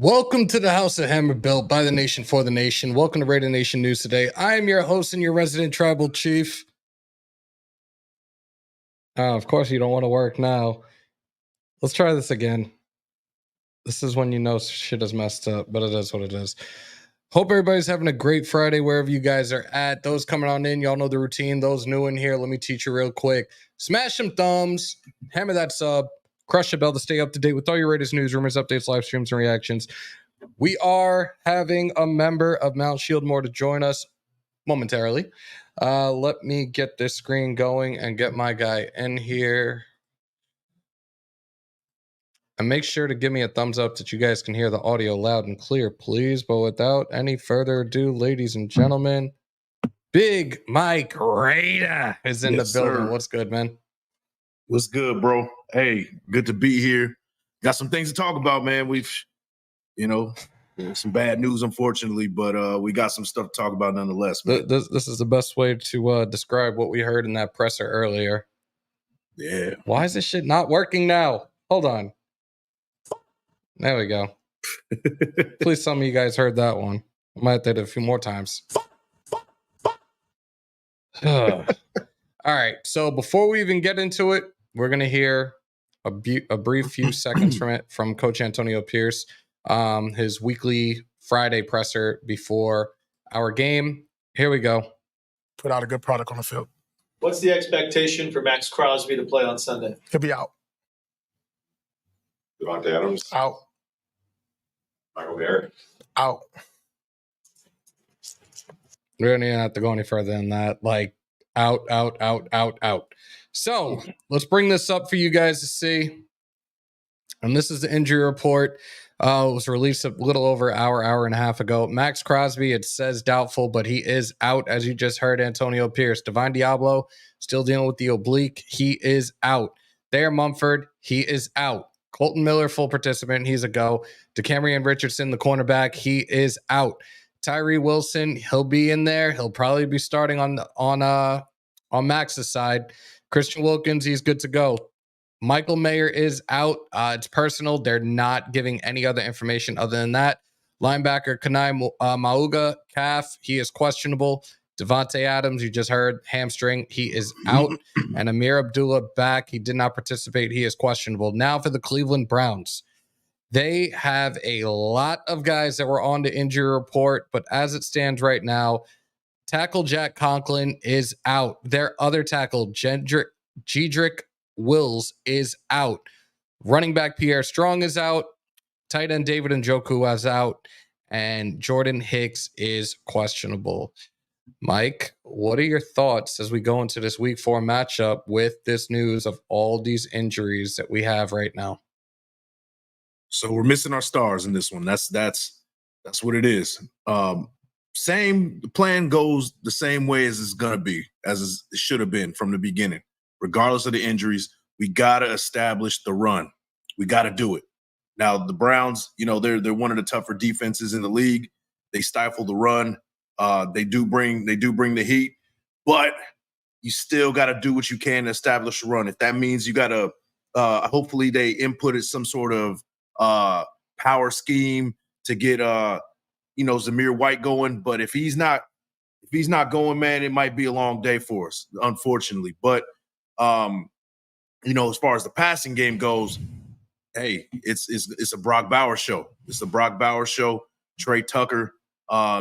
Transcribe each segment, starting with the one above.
Welcome to the House of Hammer, built by the nation for the nation. Welcome to Raider Nation News today. I am your host and your resident tribal chief. Of course, you don't want to work now. Let's try this again. This is when you know shit is messed up, but it is what it is. Hope everybody's having a great Friday wherever you guys are at. Those coming on in, y'all know the routine. Those new in here, let me teach you real quick. Smash some thumbs, hammer that sub, crush the bell to stay up to date with all your Raiders news, rumors, updates, live streams, and reactions. We are having a member of Mount Shieldmore to join us momentarily. Let me get this screen going and get my guy in here. And make sure to give me a thumbs up that you guys can hear the audio loud and clear, please. But without any further ado, ladies and gentlemen, Big Mike Raider is in the building. Sir. What's good, man? What's good, bro? Hey, good to be here. Got some things to talk about, man. We've, some bad news, unfortunately, but we got some stuff to talk about nonetheless. Man. This is the best way to describe what we heard in that presser earlier. Yeah. Why is this shit not working now? Hold on. There we go. Please tell me you guys heard that one. I might have to do it a few more times. All right. So before we even get into it, we're going to hear a brief few seconds from Coach Antonio Pierce, his weekly Friday presser before our game. Here we go. Put out a good product on the field. What's the expectation for Maxx Crosby to play on Sunday? He'll be out. Davante Adams. Out. Michael Garrett. Out. We don't even have to go any further than that. Like, out. So, let's bring this up for you guys to see. And this is the injury report. It was released a little over an hour and a half ago. Maxx Crosby, it says doubtful, but he is out, as you just heard Antonio Pierce. Divine Diablo, still dealing with the oblique. He is out. Thayer Mumford, he is out. Colton Miller, full participant. He's a go. DeCamerion Richardson, the cornerback, he is out. Tyree Wilson, he'll be in there. He'll probably be starting on Max's side. Christian Wilkins, he's good to go. Michael Mayer is out. It's personal. They're not giving any other information other than that. Linebacker Kanai Mauga, calf, he is questionable. Davante Adams, you just heard, hamstring, he is out. And Amir Abdullah back. He did not participate. He is questionable. Now for the Cleveland Browns. They have a lot of guys that were on the injury report, but as it stands right now, tackle Jack Conklin is out. Their other tackle, Jedrick Wills, is out. Running back Pierre Strong is out. Tight end David Njoku is out. And Jordan Hicks is questionable. Mike, what are your thoughts as we go into this week 4 matchup with this news of all these injuries that we have right now? So we're missing our stars in this one. That's what it is. The plan goes the same way as it's gonna be, as it should have been from the beginning. Regardless of the injuries, we gotta establish the run. We gotta do it. Now the Browns, they're one of the tougher defenses in the league. They stifle the run. They do bring the heat, but you still got to do what you can to establish a run. If that means you got to, hopefully they inputted some sort of power scheme to get Zamir White going. But if he's not going, man, it might be a long day for us, unfortunately. But as far as the passing game goes, hey, it's a Brock Bowers show. It's the Brock Bowers show. Trey Tucker.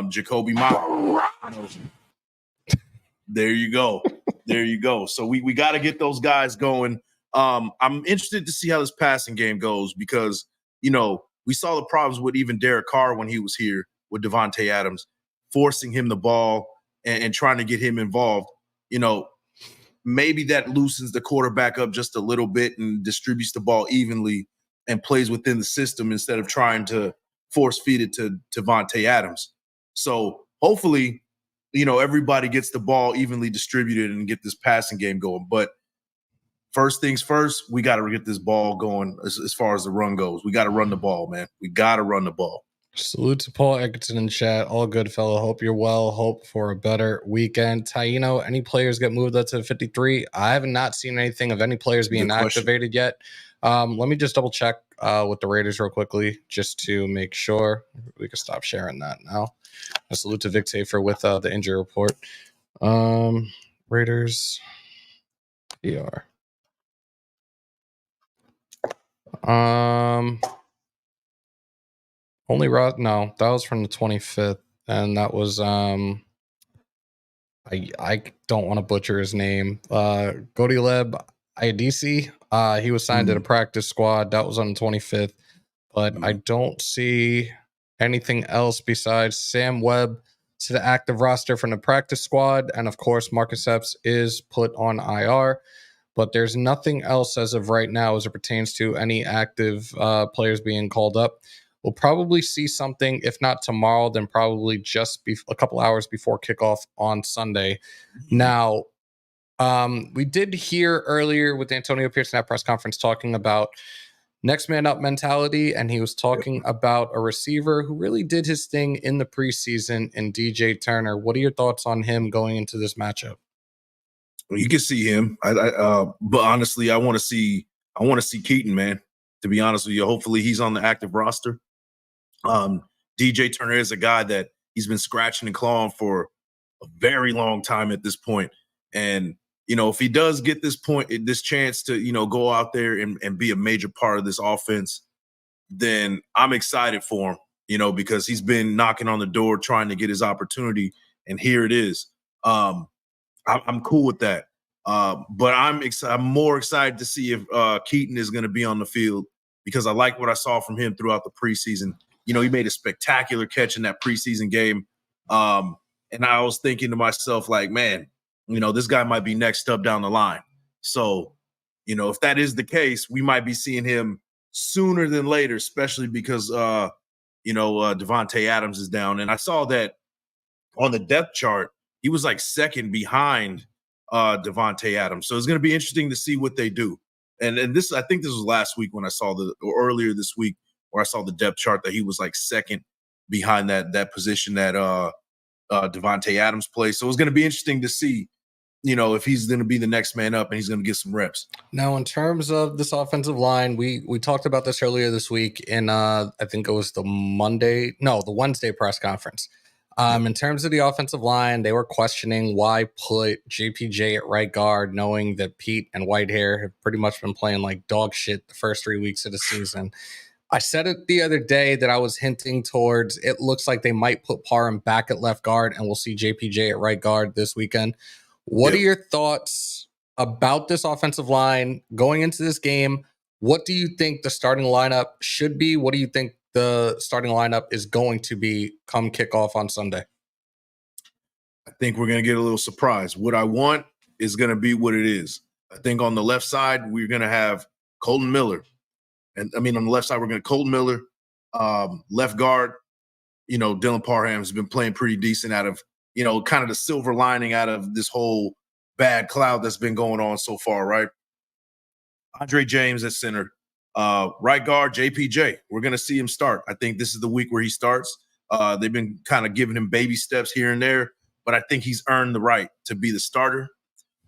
Jacoby Myers. There you go. So we got to get those guys going. I'm interested to see how this passing game goes because, we saw the problems with even Derek Carr when he was here with Davante Adams, forcing him the ball and trying to get him involved. Maybe that loosens the quarterback up just a little bit and distributes the ball evenly and plays within the system instead of trying to force feed it to Davante Adams. So hopefully, everybody gets the ball evenly distributed and get this passing game going. But first things first, we got to get this ball going as far as the run goes. We got to run the ball, man. We got to run the ball. Salute to Paul Eggerton in chat. All good, fellow. Hope you're well. Hope for a better weekend. Taino, any players get moved up to 53? I have not seen anything of any players being activated yet. Let me just double check with the Raiders real quickly, just to make sure. We can stop sharing that now. A salute to Vic Tafer with the injury report. Raiders PR. Only no, that was from the 25th, and that was I don't want to butcher his name. Godileb Idc. He was signed to the practice squad. That was on the 25th, but I don't see anything else besides Sam Webb to the active roster from the practice squad, and of course Marcus Epps is put on IR. But there's nothing else as of right now as it pertains to any active players being called up. We'll probably see something, if not tomorrow, then probably just a couple hours before kickoff on Sunday. Now, we did hear earlier with Antonio Pearson at press conference talking about next man up mentality, and he was talking about a receiver who really did his thing in the preseason in DJ Turner. What are your thoughts on him going into this matchup? Well, you can see him, but honestly, I want to see Keaton, man. To be honest with you, hopefully he's on the active roster. DJ Turner is a guy that he's been scratching and clawing for a very long time at this point. And, if he does get this chance to, go out there and be a major part of this offense, then I'm excited for him, because he's been knocking on the door trying to get his opportunity. And here it is. I'm cool with that. But I'm more excited to see if Keaton is going to be on the field, because I like what I saw from him throughout the preseason. He made a spectacular catch in that preseason game. And I was thinking to myself, like, man, this guy might be next up down the line. So, if that is the case, we might be seeing him sooner than later, especially because, Davante Adams is down. And I saw that on the depth chart, he was like second behind Davante Adams. So it's going to be interesting to see what they do. And I think this was last week when I saw or earlier this week where I saw the depth chart that he was like second behind that position that Davante Adams plays. So it's going to be interesting to see, if he's going to be the next man up and he's going to get some reps. Now, in terms of this offensive line, we talked about this earlier this week in I think it was the Wednesday press conference. In terms of the offensive line, they were questioning why put JPJ at right guard, knowing that Pete and Whitehair have pretty much been playing like dog shit the first 3 weeks of the season. I said it the other day that I was hinting towards it looks like they might put Parham back at left guard, and we'll see JPJ at right guard this weekend. What are your thoughts about this offensive line going into this game? What do you think the starting lineup should be? What do you think the starting lineup is going to be come kickoff on Sunday? I think we're going to get a little surprise. What I want is going to be what it is. I think on the left side, we're going to have Colton Miller. And on the left side, we're going to Colton Miller, left guard. Dylan Parham has been playing pretty decent out of, kind of the silver lining out of this whole bad cloud that's been going on so far, right? Andre James at center. Right guard, JPJ. We're going to see him start. I think this is the week where he starts. They've been kind of giving him baby steps here and there, but I think he's earned the right to be the starter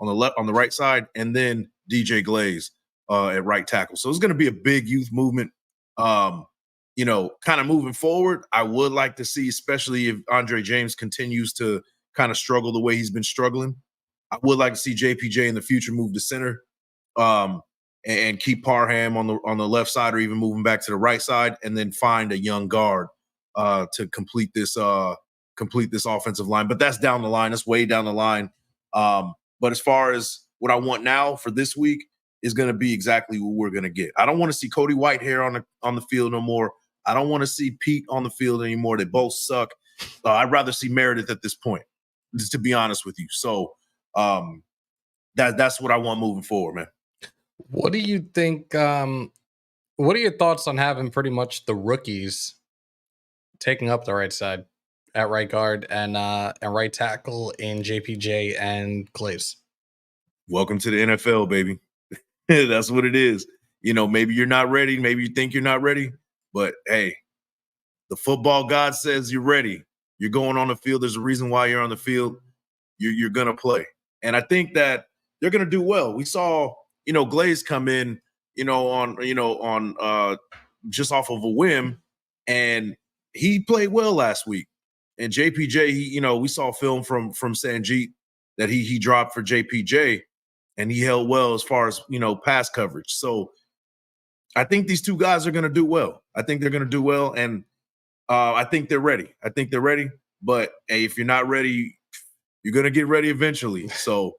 on the right side, and then DJ Glaze at right tackle. So it's going to be a big youth movement. Kind of moving forward, I would like to see, especially if Andre James continues to kind of struggle the way he's been struggling, I would like to see JPJ in the future move to center. And keep Parham on the left side, or even moving back to the right side, and then find a young guard to complete this offensive line. But that's down the line. That's way down the line. But as far as what I want now for this week is going to be exactly what we're going to get. I don't want to see Cody Whitehair on the field no more. I don't want to see Pete on the field anymore. They both suck. I'd rather see Meredith at this point, just to be honest with you. So that's what I want moving forward, man. What do you think? What are your thoughts on having pretty much the rookies taking up the right side at right guard and right tackle in JPJ and Glaze? Welcome to the NFL, baby. That's what it is. Maybe you're not ready. Maybe you think you're not ready. But, hey, the football god says you're ready. You're going on the field. There's a reason why you're on the field. You're going to play. And I think that they're going to do well. We saw, Glaze come in, on just off of a whim, and he played well last week. And JPJ, we saw film from Sanjeet that he dropped for JPJ, and he held well as far as pass coverage. So I think these two guys are going to do well. I think they're going to do well, and I think they're ready. But hey, if you're not ready, you're going to get ready eventually. So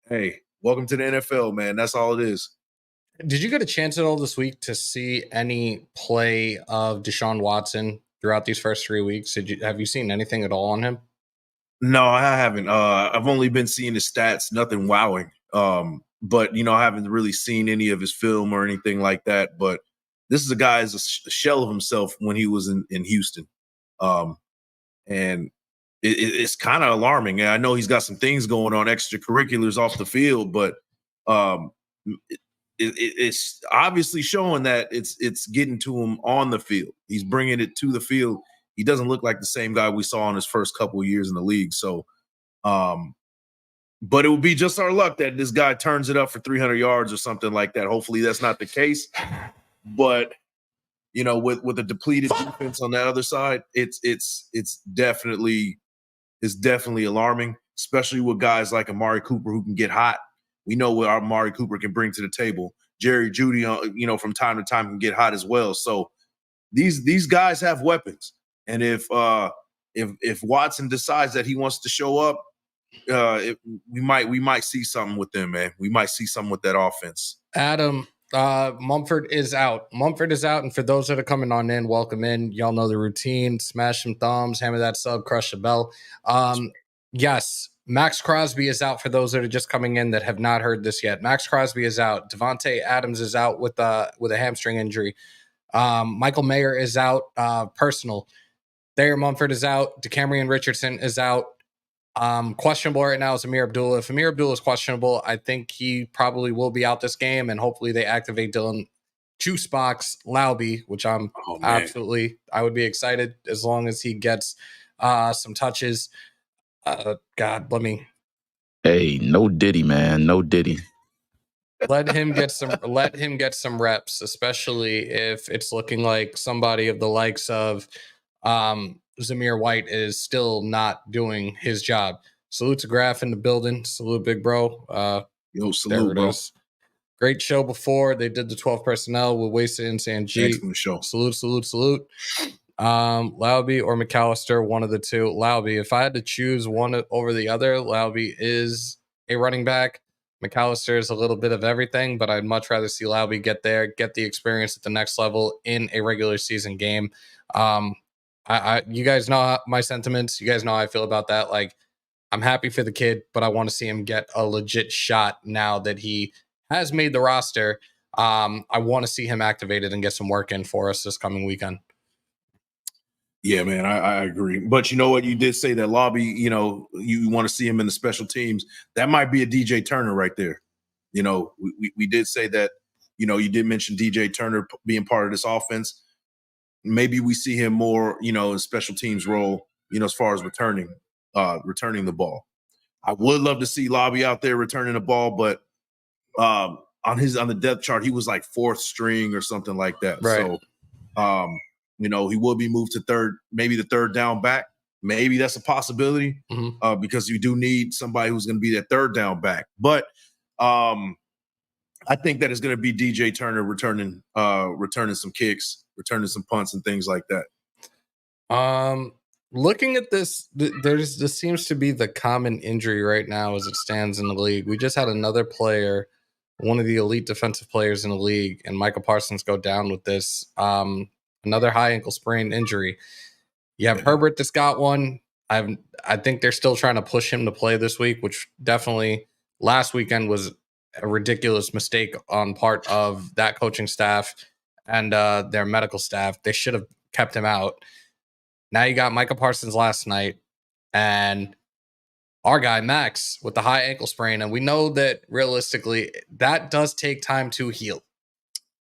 hey, welcome to the NFL, man. That's all it is. Did you get a chance at all this week to see any play of Deshaun Watson throughout these first 3 weeks? Have you seen anything at all on him? No, I haven't. I've only been seeing his stats, nothing wowing. But I haven't really seen any of his film or anything like that. But this is a guy as a shell of himself when he was in Houston. And it's kind of alarming. And I know he's got some things going on, extracurriculars off the field, but it's obviously showing that it's getting to him on the field. He's bringing it to the field. He doesn't look like the same guy we saw in his first couple of years in the league. So, but it would be just our luck that this guy turns it up for 300 yards or something like that. Hopefully that's not the case. But with a depleted defense on the other side, it's definitely alarming, especially with guys like Amari Cooper who can get hot. We know what Amari Cooper can bring to the table. Jerry Jeudy, from time to time can get hot as well. So these guys have weapons, and if Watson decides that he wants to show up, we might see something with them, man. We might see something with that offense. Adam, Mumford is out. And for those that are coming on in, welcome in. Y'all know the routine. Smash some thumbs, hammer that sub, crush the bell. Yes, Maxx Crosby is out for those that are just coming in that have not heard this yet. Maxx Crosby is out. Davante Adams is out with a hamstring injury. Michael Mayer is out, personal. Thayer Mumford is out. DeCamerion Richardson is out. Questionable right now is Amir Abdullah. If Amir Abdullah is questionable, I think he probably will be out this game, and hopefully they activate Dylan Juicebox Lauby, which I would be excited as long as he gets some touches. God, Hey, no Diddy, man. No Diddy. let him get some reps, especially if it's looking like somebody of the likes of Zamir White is still not doing his job. Salute to Graf in the building. Salute, big bro. Yo, salute, bro. Great show before. They did the 12 personnel with Wasted and Sanjeet. Excellent show. Salute. Lauby or McAllister, one of the two. Lauby, if I had to choose one over the other, Lauby is a running back. McAllister is a little bit of everything, but I'd much rather see Lauby get there, get the experience at the next level in a regular season game. You guys know my sentiments. You guys know how I feel about that. Like, I'm happy for the kid, but I want to see him get a legit shot now that he has made the roster. I want to see him activated and get some work in for us this coming weekend. Yeah, man, I agree. But you know what? You did say that Lobby, you want to see him in the special teams. That might be a DJ Turner right there. We did say that, you did mention DJ Turner being part of this offense. Maybe we see him more, in special teams role, as far as returning the ball. I would love to see Lobby out there returning the ball, but on the depth chart, he was like fourth string or something like that. Right. So, he will be moved to third, maybe the third down back. Maybe that's a possibility because you do need somebody who's going to be that third down back. But I think that it's going to be DJ Turner returning some kicks, returning some punts and things like that. Looking at this, this seems to be the common injury right now as it stands in the league. We just had another player, one of the elite defensive players in the league, and Michael Parsons go down with this. Another high ankle sprain injury. You have Herbert that's got one. I think they're still trying to push him to play this week, which definitely last weekend was a ridiculous mistake on part of that coaching staff and their medical staff. They should have kept him out. Now you got Michael Parsons last night and our guy Maxx with the high ankle sprain. And we know that realistically that does take time to heal.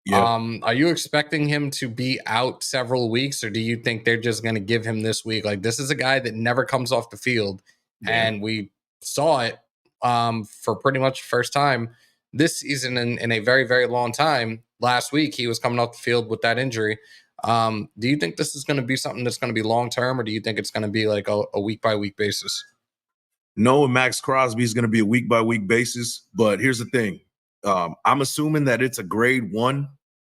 Yeah. Are you expecting him to be out several weeks, or do you think they're just going to give him this week? Like, this is a guy that never comes off the field, and we saw it for pretty much the first time this season in a very, very long time last week he was coming off the field with that injury. Do you think this is going to be something that's going to be long term, or do you think it's going to be like a week by week basis? No, Maxx Crosby is going to be a week by week basis. But here's the thing: I'm assuming that it's a grade 1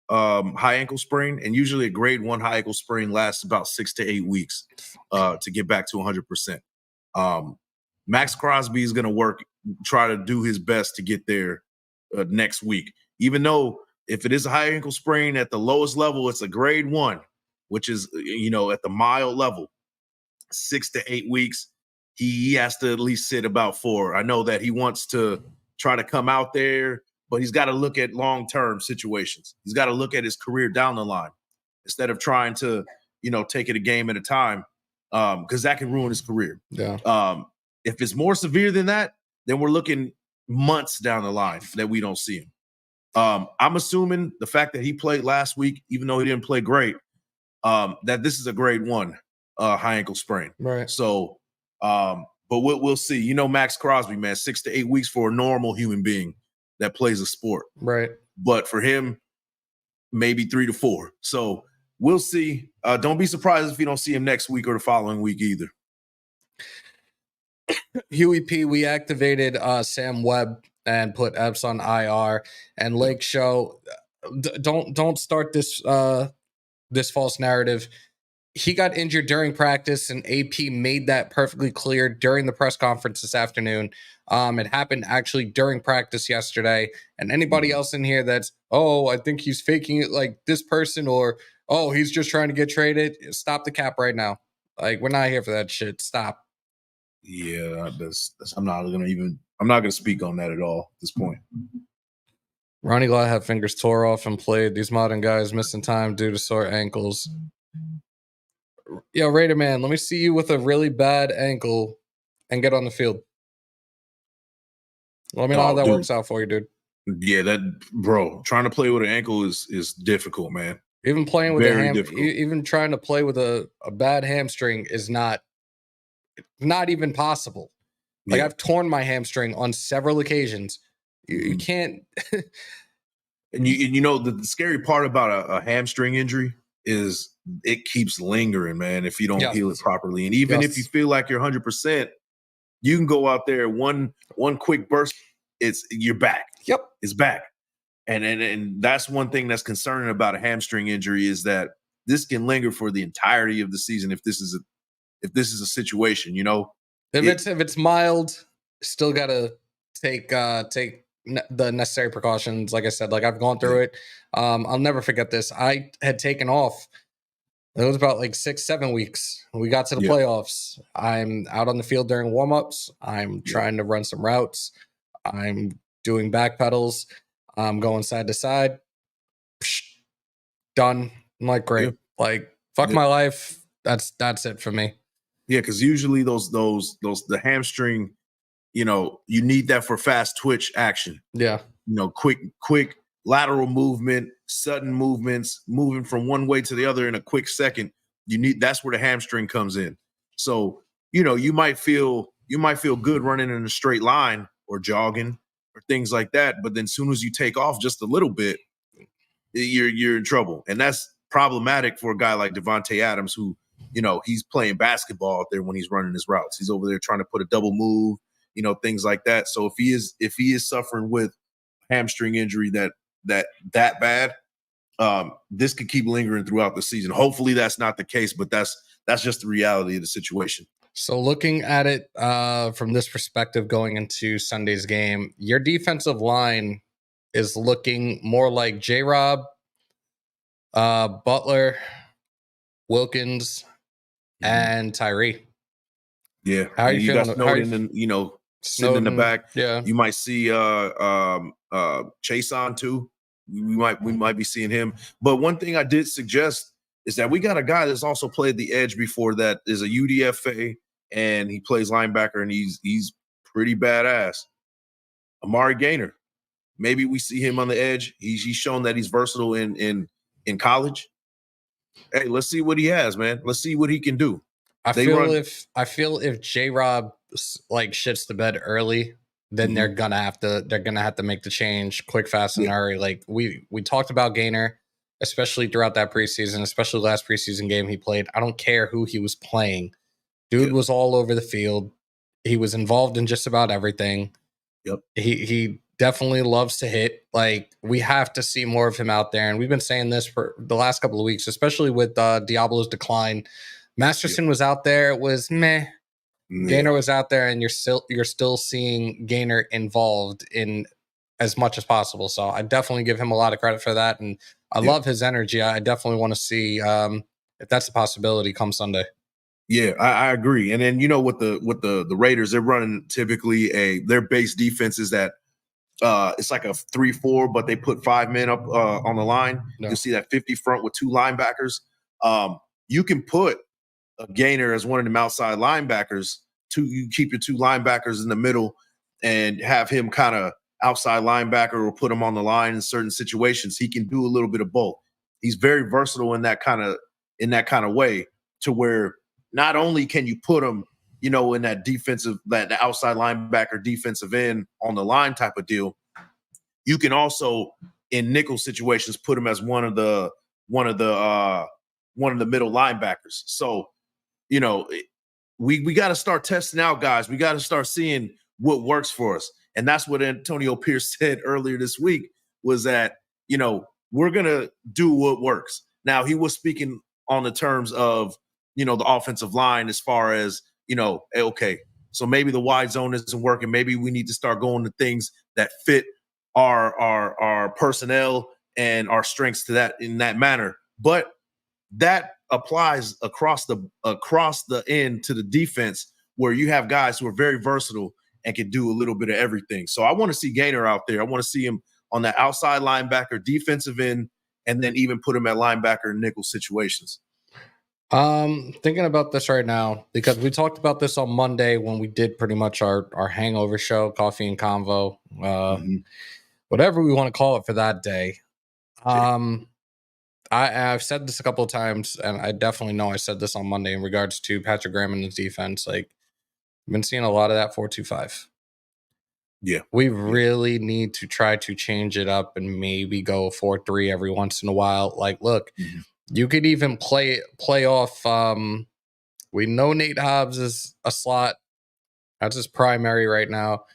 high ankle sprain, and usually a grade 1 high ankle sprain lasts about 6 to 8 weeks to get back to 100%. Maxx Crosby is going to try to do his best to get there next week. Even though if it is a high ankle sprain at the lowest level, it's a grade 1, which is, at the mild level, 6 to 8 weeks. He has to at least sit about 4. I know that he wants to try to come out there, but he's got to look at long-term situations. He's got to look at his career down the line instead of trying to, take it a game at a time, because that can ruin his career. Yeah. If it's more severe than that, then we're looking months down the line that we don't see him. I'm assuming the fact that he played last week, even though he didn't play great, that this is a grade 1 high ankle sprain. Right. So, but we'll see. Maxx Crosby, man, 6 to 8 weeks for a normal human being that plays a sport. Right. But for him, maybe 3 to 4. So we'll see. Don't be surprised if you don't see him next week or the following week either. Huey P, we activated Sam Webb and put Epps on IR. And Lake Show, don't start this this false narrative. He got injured during practice, and AP made that perfectly clear during the press conference this afternoon. It happened actually during practice yesterday. And anybody else in here that's, I think he's faking it like this person, or, he's just trying to get traded, stop the cap right now. Like, we're not here for that shit. Stop. Yeah, I'm not gonna speak on that at all at this point. Ronnie Lott had fingers tore off and played. These modern guys missing time due to sore ankles. Yo, Raider man, let me see you with a really bad ankle and get on the field. Let me know how that works out for you, dude. Yeah, trying to play with an ankle is difficult, man. Even playing with difficult. Even trying to play with a bad hamstring is not even possible. Like, I've torn my hamstring on several occasions. You can't. And the scary part about a hamstring injury is it keeps lingering, man, if you don't heal it properly. And even if you feel like you're 100%, you can go out there one quick burst, you're back. Yep, it's back. And that's one thing that's concerning about a hamstring injury, is that this can linger for the entirety of the season if this is a situation, If it's mild, still gotta take the necessary precautions. Like I said, like, I've gone through it. I'll never forget this. I had taken off. It was about like 6-7 weeks. We got to the playoffs. I'm out on the field during warmups. I'm trying to run some routes. I'm doing back pedals. I'm going side to side. Psh, done. I'm like, great. Like, fuck my life. That's it for me. Yeah, because usually the hamstring, you need that for fast twitch action. Yeah. Quick lateral movement, sudden movements, moving from one way to the other in a quick second. That's where the hamstring comes in. So, you might feel good running in a straight line or jogging or things like that, but then as soon as you take off just a little bit, you're in trouble. And that's problematic for a guy like Davante Adams, who, he's playing basketball out there when he's running his routes. He's over there trying to put a double move, things like that. So if he is suffering with hamstring injury that bad, this could keep lingering throughout the season. Hopefully that's not the case, but that's just the reality of the situation. So looking at it from this perspective going into Sunday's game, your defensive line is looking more like J-Rob, Butler, Wilkins, and Tyree. Yeah. How are you feeling? Got Snowden and, sitting in the back. Yeah. You might see Chase on too. We might be seeing him. But one thing I did suggest is that we got a guy that's also played the edge before, that is a UDFA, and he plays linebacker, and he's pretty badass. Amari Gaynor. Maybe we see him on the edge. He's shown that he's versatile in college. Hey, let's see what he has, man. Let's see what he can do. I feel if J-Rob like shits the bed early, then they're gonna have to make the change quick, fast, and hurry. Like we talked about Gainer, especially throughout that preseason, especially last preseason game he played. I don't care who he was playing. Dude was all over the field. He was involved in just about everything. Yep. He definitely loves to hit. Like we have to see more of him out there. And we've been saying this for the last couple of weeks, especially with Diablo's decline. Masterson was out there. It was meh. Gainer was out there, and you're still seeing Gainer involved in as much as possible. So I definitely give him a lot of credit for that. And I love his energy. I definitely want to see if that's a possibility come Sunday. Yeah, I agree. And then with the Raiders, they're running typically their base defense is that it's like a 3-4, but they put 5 men up on the line. No. You'll see that 50 front with 2 linebackers. You can put a Gainer as one of them outside linebackers. You keep your 2 linebackers in the middle and have him kind of outside linebacker or put him on the line in certain situations. He can do a little bit of both. He's very versatile in that kind of way, to where not only can you put him, in that outside linebacker defensive end on the line type of deal, you can also in nickel situations put him as one of the middle linebackers. So, we got to start testing out guys. We got to start seeing what works for us. And that's what Antonio Pierce said earlier this week, was that, we're going to do what works. Now, he was speaking on the terms of, the offensive line, as far as, okay, so maybe the wide zone isn't working. Maybe we need to start going to things that fit our personnel and our strengths to that in that manner. But that applies across the end to the defense, where you have guys who are very versatile and can do a little bit of everything. So I want to see Gainer out there. I want to see him on that outside linebacker, defensive end, and then even put him at linebacker in nickel situations. Thinking about this right now, because we talked about this on Monday when we did pretty much our hangover show, Coffee and Convo, whatever we want to call it for that day. I've said this a couple of times, and I definitely know I said this on Monday in regards to Patrick Graham and his defense. Like, I've been seeing a lot of that 4-2-5. Yeah. We really need to try to change it up and maybe go 4-3 every once in a while. Like, look, you could even play off. We know Nate Hobbs is a slot. That's his primary right now.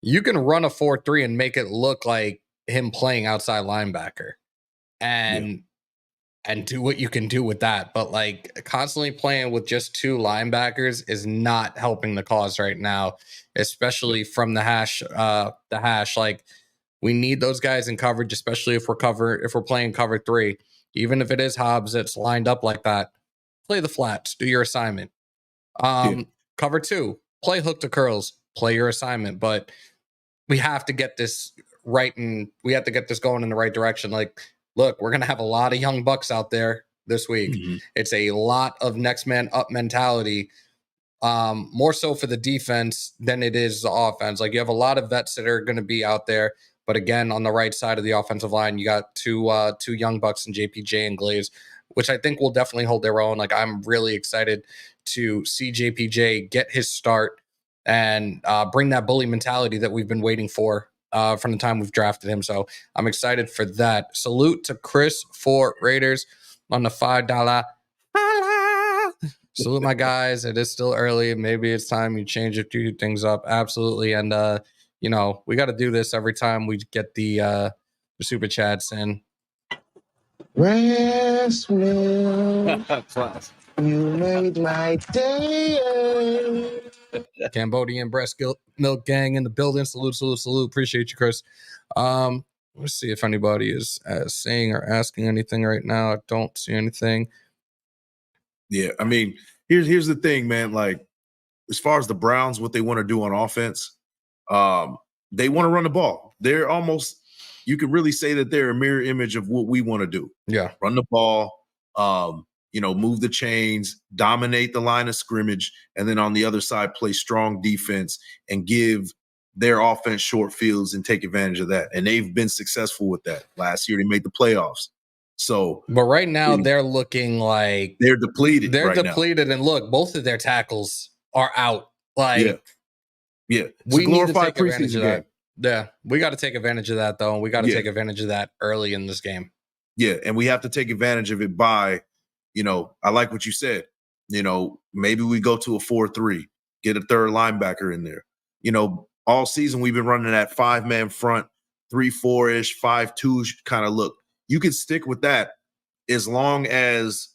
You can run a 4-3 and make it look like him playing outside linebacker. And do what you can do with that. But like constantly playing with just 2 linebackers is not helping the cause right now, especially from the hash. Like, we need those guys in coverage, especially if we're playing cover 3. Even if it is Hobbs that's lined up like that, play the flats, do your assignment. Cover 2, play hook to curls, play your assignment. But we have to get this right, and we have to get this going in the right direction. Like, look, we're going to have a lot of young bucks out there this week. It's a lot of next man up mentality, more so for the defense than it is the offense. Like, you have a lot of vets that are going to be out there. But again, on the right side of the offensive line, you got two young bucks in JPJ and Glaze, which I think will definitely hold their own. Like, I'm really excited to see JPJ get his start and bring that bully mentality that we've been waiting for from the time we've drafted him. So I'm excited for that. Salute to Chris for Raiders on the $5. Salute my guys. It is still early. Maybe it's time you change a few things up. Absolutely. And we got to do this every time we get the super chats in. Westman, you made my day. Cambodian breast milk gang in the building. Salute, salute, salute. Appreciate you, Chris. Let's see if anybody is saying or asking anything right now. I don't see anything. Yeah, I mean, here's the thing, man. Like, as far as the Browns, what they want to do on offense, they want to run the ball. They're almost, you could really say that they're a mirror image of what we want to do. Yeah. Run the ball, move the chains, dominate the line of scrimmage, and then on the other side, play strong defense and give their offense short fields and take advantage of that. And they've been successful with that. Last year, they made the playoffs. So, but right now they're looking like they're depleted. They're right depleted, now. And look, both of their tackles are out. Like, Yeah, it's We a need to glorified take advantage preseason of game. that. Yeah, we got to take advantage of that, though, and we got to Yeah. take advantage of that early in this game. Yeah, and we have to take advantage of it by, I like what you said. Maybe we go to a 4-3, get a third linebacker in there. All season we've been running that 5-man front, 3-4-ish, 5-2-ish kind of look. You can stick with that as long as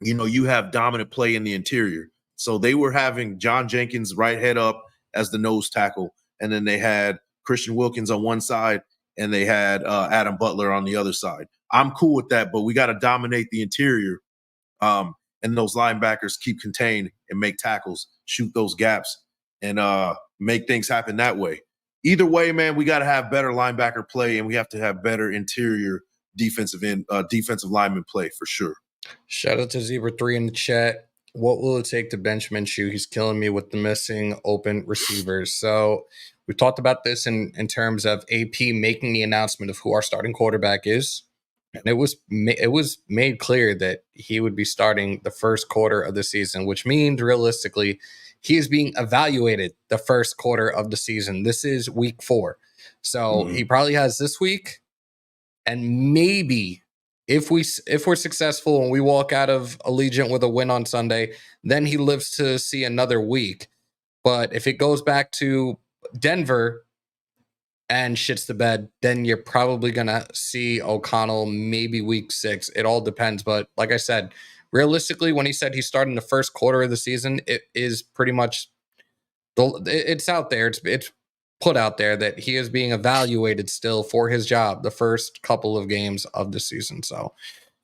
you have dominant play in the interior. So they were having John Jenkins right head up as the nose tackle, and then they had Christian Wilkins on one side, and they had Adam Butler on the other side. I'm cool with that, but we got to dominate the interior, and those linebackers keep contained and make tackles, shoot those gaps, and make things happen that way. Either way, man, we got to have better linebacker play, and we have to have better interior defensive lineman play for sure. Shout out to Zebra3 in the chat. What will it take to bench Minshew? He's killing me with the missing open receivers. So we talked about this in terms of AP making the announcement of who our starting quarterback is. And it was made clear that he would be starting the first quarter of the season, which means realistically he is being evaluated the first quarter of the season. This is week 4. So he probably has this week, and maybe if we're successful and we walk out of Allegiant with a win on Sunday, then he lives to see another week. But if it goes back to Denver and shits the bed, then you're probably gonna see O'Connell maybe week 6. It all depends. But like I said, realistically, when he said he's starting the first quarter of the season, it is pretty much it's out there. It's put out there that he is being evaluated still for his job the first couple of games of the season. So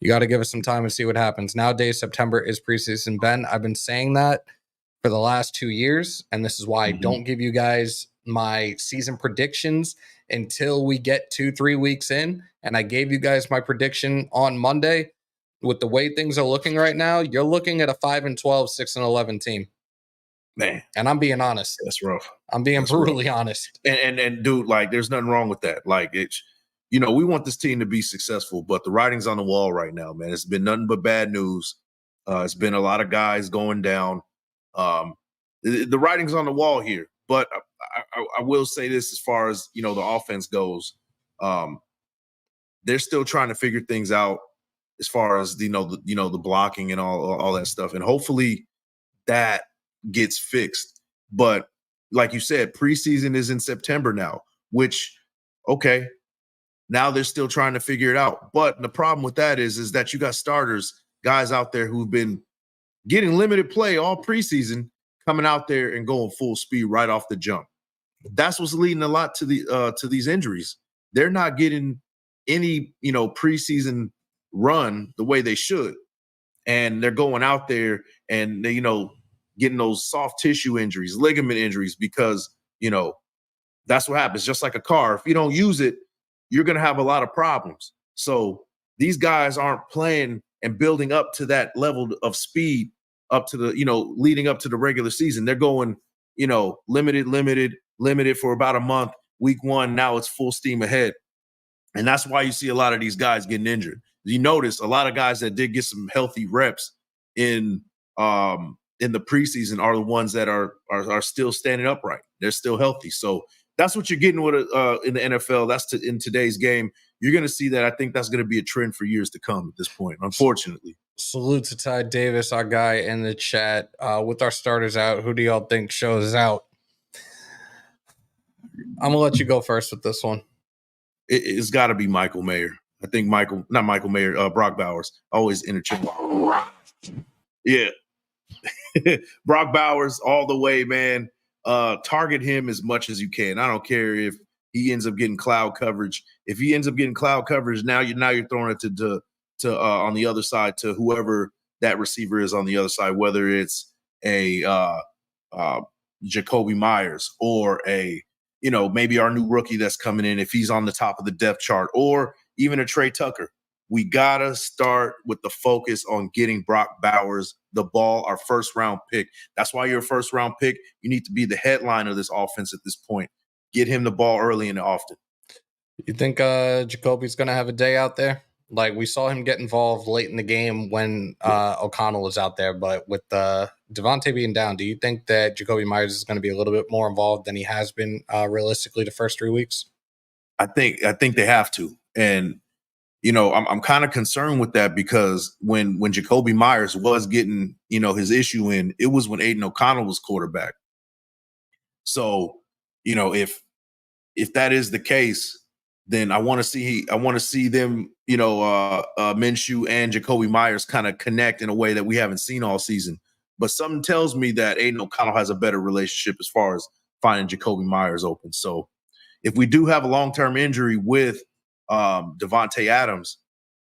you got to give us some time and see what happens. Nowadays, September is preseason. Ben, I've been saying that for the last 2 years, and this is why I don't give you guys my season predictions until we get 2-3 weeks in. And I gave you guys my prediction on Monday. With the way things are looking right now, you're looking at a 5-12, 6-11 team. Man, and I'm being honest. That's rough. I'm being brutally honest. And dude, like, there's nothing wrong with that. Like, it's, we want this team to be successful, but the writing's on the wall right now, man. It's been nothing but bad news. It's been a lot of guys going down. The writing's on the wall here. But I will say this, as far as the offense goes, they're still trying to figure things out as far as the blocking and all that stuff, and hopefully that gets fixed. But like you said, preseason is in September now, which, okay, now they're still trying to figure it out. But the problem with that is that you got starters, guys out there who've been getting limited play all preseason, coming out there and going full speed right off the jump. That's what's leading a lot to these injuries. They're not getting any preseason run the way they should, and they're going out there and they, getting those soft tissue injuries, ligament injuries, because that's what happens. Just like a car, if you don't use it, you're going to have a lot of problems. So these guys aren't playing and building up to that level of speed up to the leading up to the regular season. They're going limited for about a month. Week 1, now it's full steam ahead. And that's why you see a lot of these guys getting injured. You notice a lot of guys that did get some healthy reps in the preseason are the ones that are still standing upright. They're still healthy. So that's what you're getting with in the NFL. That's in today's game. You're going to see that. I think that's going to be a trend for years to come at this point, unfortunately. Salute to Ty Davis, our guy in the chat. With our starters out, who do y'all think shows out? I'm going to let you go first with this one. It's got to be Michael Mayer. I think Brock Bowers. Always interchangeable. Yeah. Brock Bowers all the way, man. Target him as much as you can. I don't care if he ends up getting cloud coverage. If he ends up getting cloud coverage, now you're throwing it to on the other side to whoever that receiver is on the other side, whether it's a Jacoby Myers or a maybe our new rookie that's coming in, if he's on the top of the depth chart, or even a Trey Tucker. We got to start with the focus on getting Brock Bowers the ball, our first-round pick. That's why you're a first-round pick. You need to be the headline of this offense at this point. Get him the ball early and often. You think Jacoby's going to have a day out there? Like we saw him get involved late in the game when O'Connell was out there, but with Davante being down, do you think that Jacoby Myers is going to be a little bit more involved than he has been realistically the first 3 weeks? I think they have to, and I'm kind of concerned with that because when Jacoby Myers was getting his issue in, it was when Aiden O'Connell was quarterback. So if that is the case, then I want to see them, Minshew and Jacoby Myers kind of connect in a way that we haven't seen all season. But something tells me that Aiden O'Connell has a better relationship as far as finding Jacoby Myers open. So if we do have a long-term injury with Davante Adams,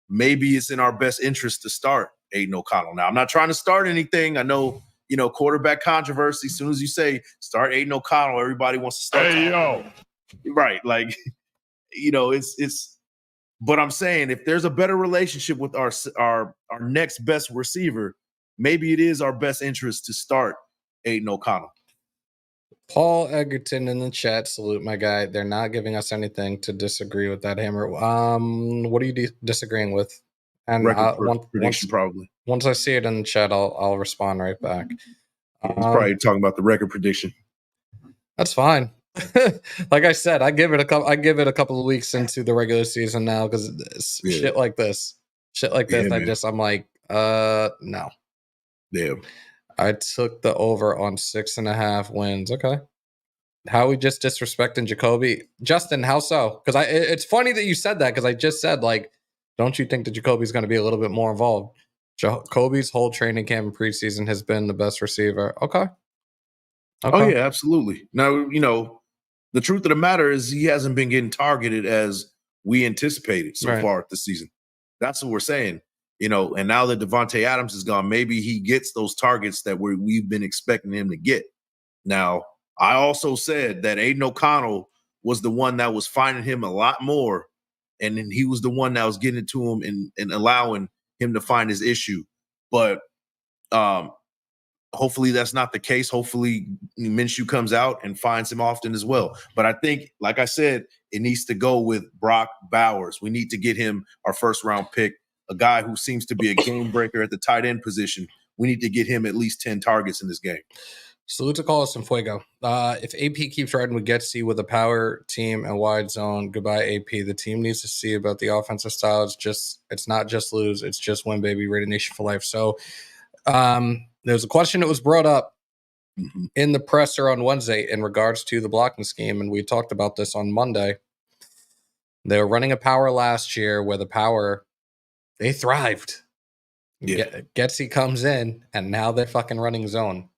maybe it's in our best interest to start Aiden O'Connell. Now, I'm not trying to start anything. I know, quarterback controversy. As soon as you say start Aiden O'Connell, everybody wants to start. Hey, yo. Right. Like, it's but I'm saying if there's a better relationship with our next best receiver, maybe it is our best interest to start Aiden O'Connell. Paul Egerton in the chat, salute my guy. They're not giving us anything to disagree with that hammer. What are you disagreeing with? And prediction, probably. Once I see it in the chat, I'll respond right back. He's probably talking about the record prediction. That's fine. Like I said, I give it a couple of weeks into the regular season now because shit like this, I'm like, no. Yeah. I took the over on 6.5 wins. Okay. How we just disrespecting Jacoby? Justin, how so? Because it's funny that you said that because I just said, like, don't you think that Jacoby's going to be a little bit more involved? Jacoby's whole training camp and preseason has been the best receiver. Okay. Oh, yeah, absolutely. Now, the truth of the matter is he hasn't been getting targeted as we anticipated so far this season. That's what we're saying. And now that Davante Adams is gone, maybe he gets those targets that we've been expecting him to get. Now, I also said that Aiden O'Connell was the one that was finding him a lot more, and then he was the one that was getting it to him and allowing him to find his issue. But hopefully that's not the case. Hopefully Minshew comes out and finds him often as well. But I think, like I said, it needs to go with Brock Bowers. We need to get him our first-round pick, a guy who seems to be a game breaker at the tight end position. We need to get him at least 10 targets in this game. Salute to Carlos and Fuego. If AP keeps riding with Getsy with a power team and wide zone, goodbye AP. The team needs to see about the offensive style. It's not just lose, it's just win, baby. Raider Nation for life. So there's a question that was brought up in the presser on Wednesday in regards to the blocking scheme, and we talked about this on Monday. They were running a power last year where the power, they thrived. Yeah. Getsy comes in, and now they're fucking running zone.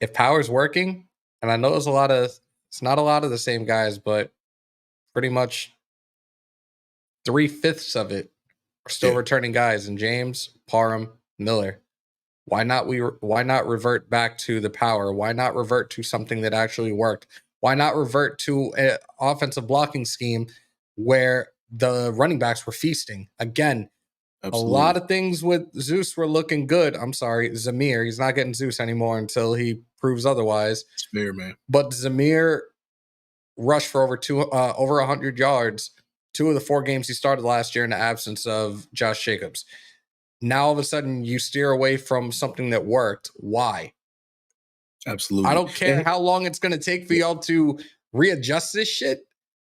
If power's working, and I know it's not a lot of the same guys, but pretty much 3/5 of it are still returning guys, and James, Parham, Miller. Why not revert back to the power? Why not revert to something that actually worked? Why not revert to an offensive blocking scheme where the running backs were feasting? Again, absolutely. A lot of things with Zeus were looking good. I'm sorry, Zamir. He's not getting Zeus anymore until he proves otherwise. It's fair, man. But Zamir rushed for over 100 yards 2 of the 4 games he started last year in the absence of Josh Jacobs. Now, all of a sudden, you steer away from something that worked. Why? Absolutely. I don't care how long it's going to take for y'all to readjust this shit,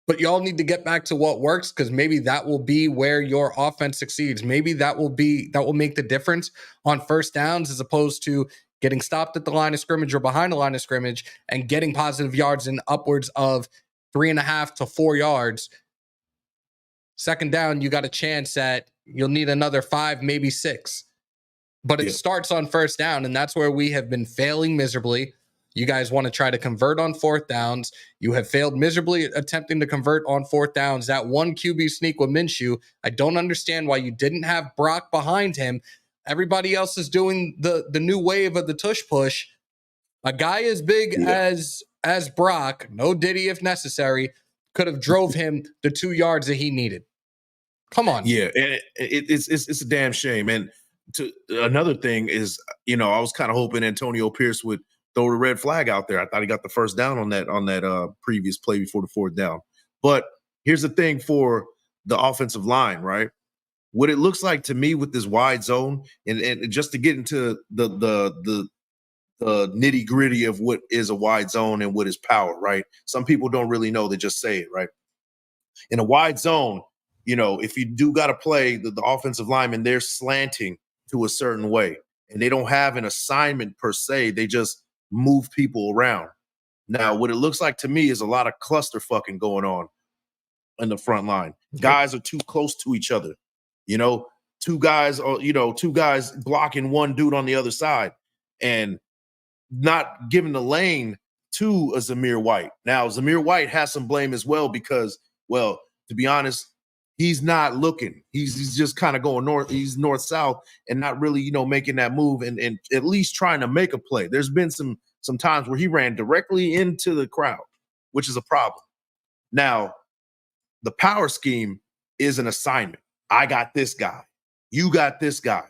but y'all need to get back to what works because maybe that will be where your offense succeeds. Maybe that will make the difference on first downs as opposed to getting stopped at the line of scrimmage or behind the line of scrimmage and getting positive yards in upwards of 3.5 to 4 yards. Second down, you got a chance at you'll need another 5, maybe 6. But it starts on first down, and that's where we have been failing miserably. You guys want to try to convert on 4th downs. You have failed miserably attempting to convert on 4th downs. That one QB sneak with Minshew, I don't understand why you didn't have Brock behind him. Everybody else is doing the new wave of the tush push. A guy as big as Brock, no Diddy if necessary, could have drove him the 2 yards that he needed. Come on. Yeah, and it's a damn shame. And another thing is, I was kind of hoping Antonio Pierce would throw the red flag out there. I thought he got the first down on that previous play before the 4th down. But here's the thing for the offensive line, right? What it looks like to me with this wide zone, and just to get into the nitty gritty of what is a wide zone and what is power, right? Some people don't really know; they just say it, right? In a wide zone, if you do got to play the offensive lineman, they're slanting to a certain way, and they don't have an assignment per se. They just move people around. Now, what it looks like to me is a lot of cluster fucking going on in the front line. Guys are too close to each other. Two guys blocking one dude on the other side and not giving the lane to a Zamir White. Now, Zamir White has some blame as well because, well, to be honest, he's not looking. He's just kind of going north. He's north-south and not really, making that move and at least trying to make a play. There's been some times where he ran directly into the crowd, which is a problem. Now, the power scheme is an assignment. I got this guy. You got this guy.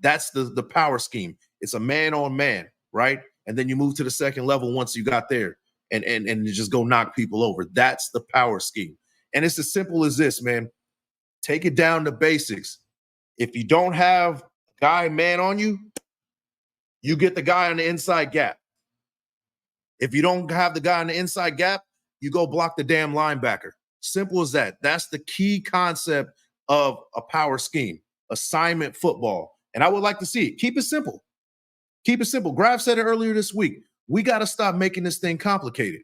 That's the power scheme. It's a man on man, right? And then you move to the second level once you got there and you just go knock people over. That's the power scheme. And it's as simple as this, man. Take it down to basics. If you don't have a guy man on you, you get the guy on the inside gap. If you don't have the guy on the inside gap, you go block the damn linebacker. Simple as that. That's the key concept of a power scheme, assignment football. And I would like to see it. Keep it simple. Keep it simple. Graf said it earlier this week. We got to stop making this thing complicated.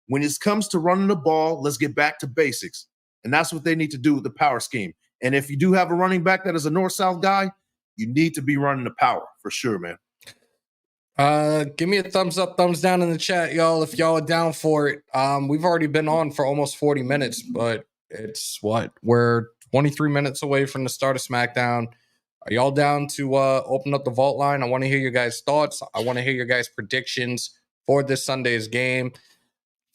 When it comes to running the ball, let's get back to basics. And that's what they need to do with the power scheme. And if you do have a running back that is a north-south guy, you need to be running the power for sure, man. Give me a thumbs up, thumbs down in the chat, y'all, if y'all are down for it. We've already been on for almost 40 minutes, but it's we're 23 minutes away from the start of SmackDown. Are y'all down to open up the vault line? I want to hear your guys' thoughts. I want to hear your guys' predictions for this Sunday's game.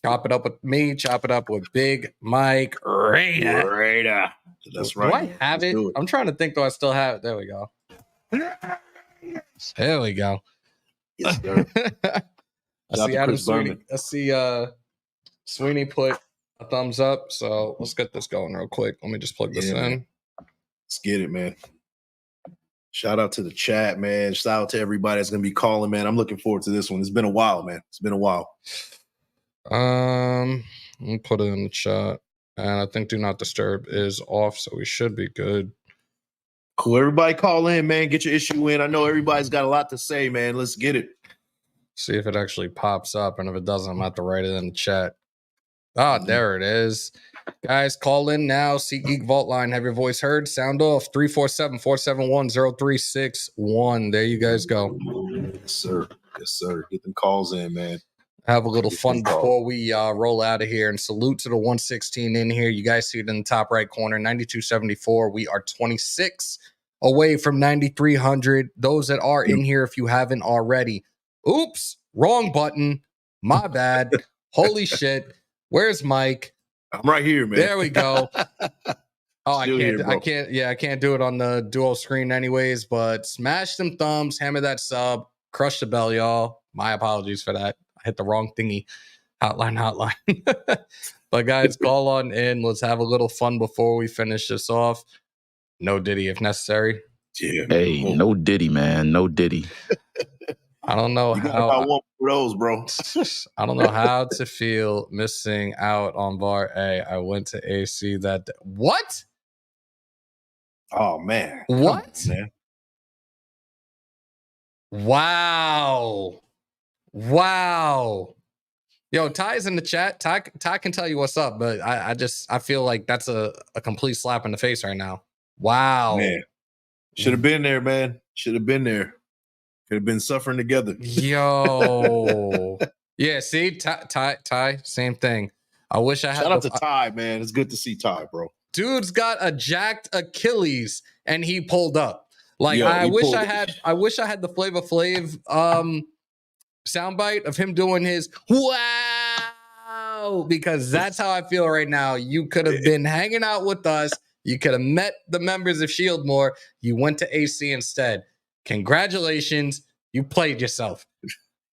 Chop it up with me. Chop it up with Big Mike Raider. That's right. Do I have it? I'm trying to think. Do I still have it? There we go. There we go. Yes, sir. I see Sweeney put a thumbs up. So let's get this going real quick. Let me just plug this in. Man. Let's get it, man. Shout out to the chat, man. Shout out to everybody that's going to be calling, man. I'm looking forward to this one. It's been a while, man. It's been a while. Let me put it in the chat. And I think Do Not Disturb is off, so we should be good. Cool. Everybody call in, man. Get your issue in. I know everybody's got a lot to say, man. Let's get it. See if it actually pops up. And if it doesn't, I'm going to have to write it in the chat. There it is. Guys, call in now. SeatGeek Vault Line. Have your voice heard. Sound off. 347-471-0361. There you guys go. Yes, sir. Yes, sir. Get them calls in, man. Have a little fun before we roll out of here. And salute to the 116 in here. You guys see it in the top right corner. 9274. We are 26 away from 9300. Those that are in here, if you haven't already. Oops. Wrong button. My bad. Holy shit. Where's Mike? I'm right here, man. There we go. Oh, I can't do it on the dual screen anyways, but smash some thumbs, hammer that sub, crush the bell, y'all. My apologies for that. I hit the wrong thingy. Hotline. But guys, call on in. Let's have a little fun before we finish this off. No Diddy if necessary. Yeah. Hey, no Diddy, man. No Diddy. I don't know how. I want for those, bro. I don't know how to feel missing out on Bar A. I went to AC that day. What? Oh, man. What? Come on, man. Wow. Yo, Ty's in the chat. Ty can tell you what's up, but I feel like that's a complete slap in the face right now. Wow. Man. Should have been there, man. Should have been there. Could have been suffering together. Yo. Yeah, see, Ty, same thing. I wish I had. Shout out to Ty, man. It's good to see Ty, bro. Dude's got a jacked Achilles and he pulled up. Like, Yo, I wish I had the Flavor Flav soundbite of him doing his wow, because that's how I feel right now. You could have been hanging out with us. You could have met the members of Shield more. You went to AC instead. Congratulations. You played yourself.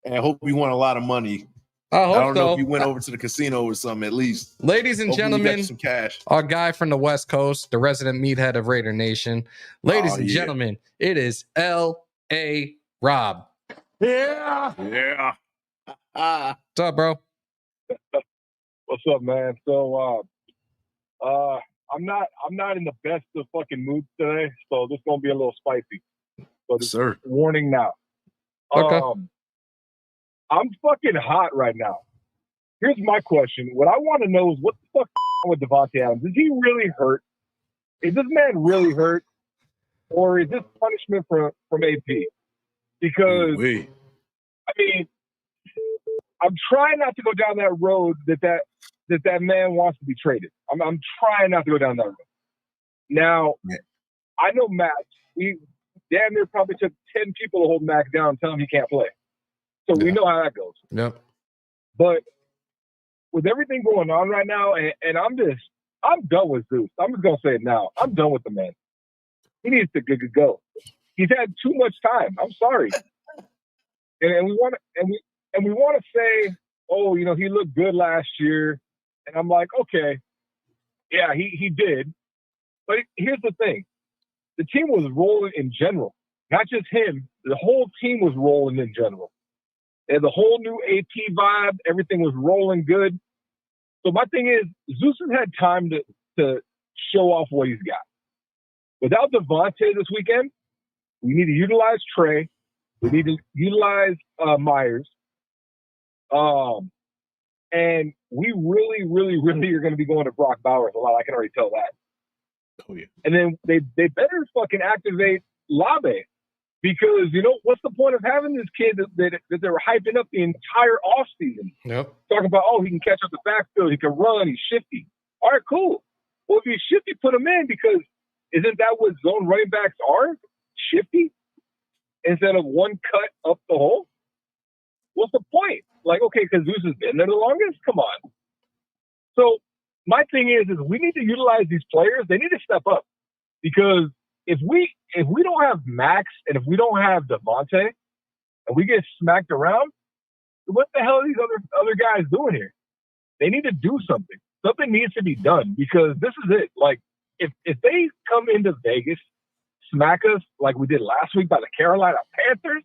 And I hope you won a lot of money I I hope don't know so. if you went over to the casino or something at least. Ladies and Hopefully you got gentlemen, you some cash. our guy from the West Coast, the resident meathead of Raider Nation. Ladies and yeah. gentlemen, it is L.A. Rob. Yeah. Yeah. What's up, bro? What's up, man? So, I'm not in the best of fucking moods today, so this is gonna be a little spicy. So, Yes, sir. warning now. Okay. I'm fucking hot right now. Here's my question: what I want to know is what the fuck with Davante Adams? Is he really hurt? Is this man really hurt, or is this punishment from AP? Because Ooh-wee. I mean, I'm trying not to go down that road that man wants to be traded. I'm trying not to go down that road. Now, Yeah. I know Max. We damn near probably took 10 people to hold Max down and tell him he can't play. So we know how that goes. Yep. But with everything going on right now, and I'm done with Zeus. I'm just gonna say it now. I'm done with the man. He needs to go. He's had too much time. I'm sorry. And we want to say, oh, you know, he looked good last year. And I'm like, okay, yeah, he did. But here's the thing. The team was rolling in general. Not just him. The whole team was rolling in general. They had the whole new AP vibe. Everything was rolling good. So my thing is, Zeus has had time to show off what he's got. Without Davante this weekend, we need to utilize Trey. We need to utilize Myers. And we really, really, really are going to be going to Brock Bowers a lot. I can already tell that. Oh, yeah. And then they better fucking activate Labe. Because, you know, what's the point of having this kid that they were hyping up the entire offseason? Yep. Talking about, oh, he can catch up the backfield, he can run, he's shifty. All right, cool. Well, if he's shifty, put him in, because isn't that what zone running backs are? Shifty? Instead of one cut up the hole? What's the point? Like, okay, because Zeus has been there the longest? Come on. So my thing is we need to utilize these players. They need to step up. Because if we don't have Maxx and if we don't have Davante and we get smacked around, what the hell are these other guys doing here? They need to do something. Something needs to be done, because this is it. Like, if they come into Vegas, smack us like we did last week by the Carolina Panthers,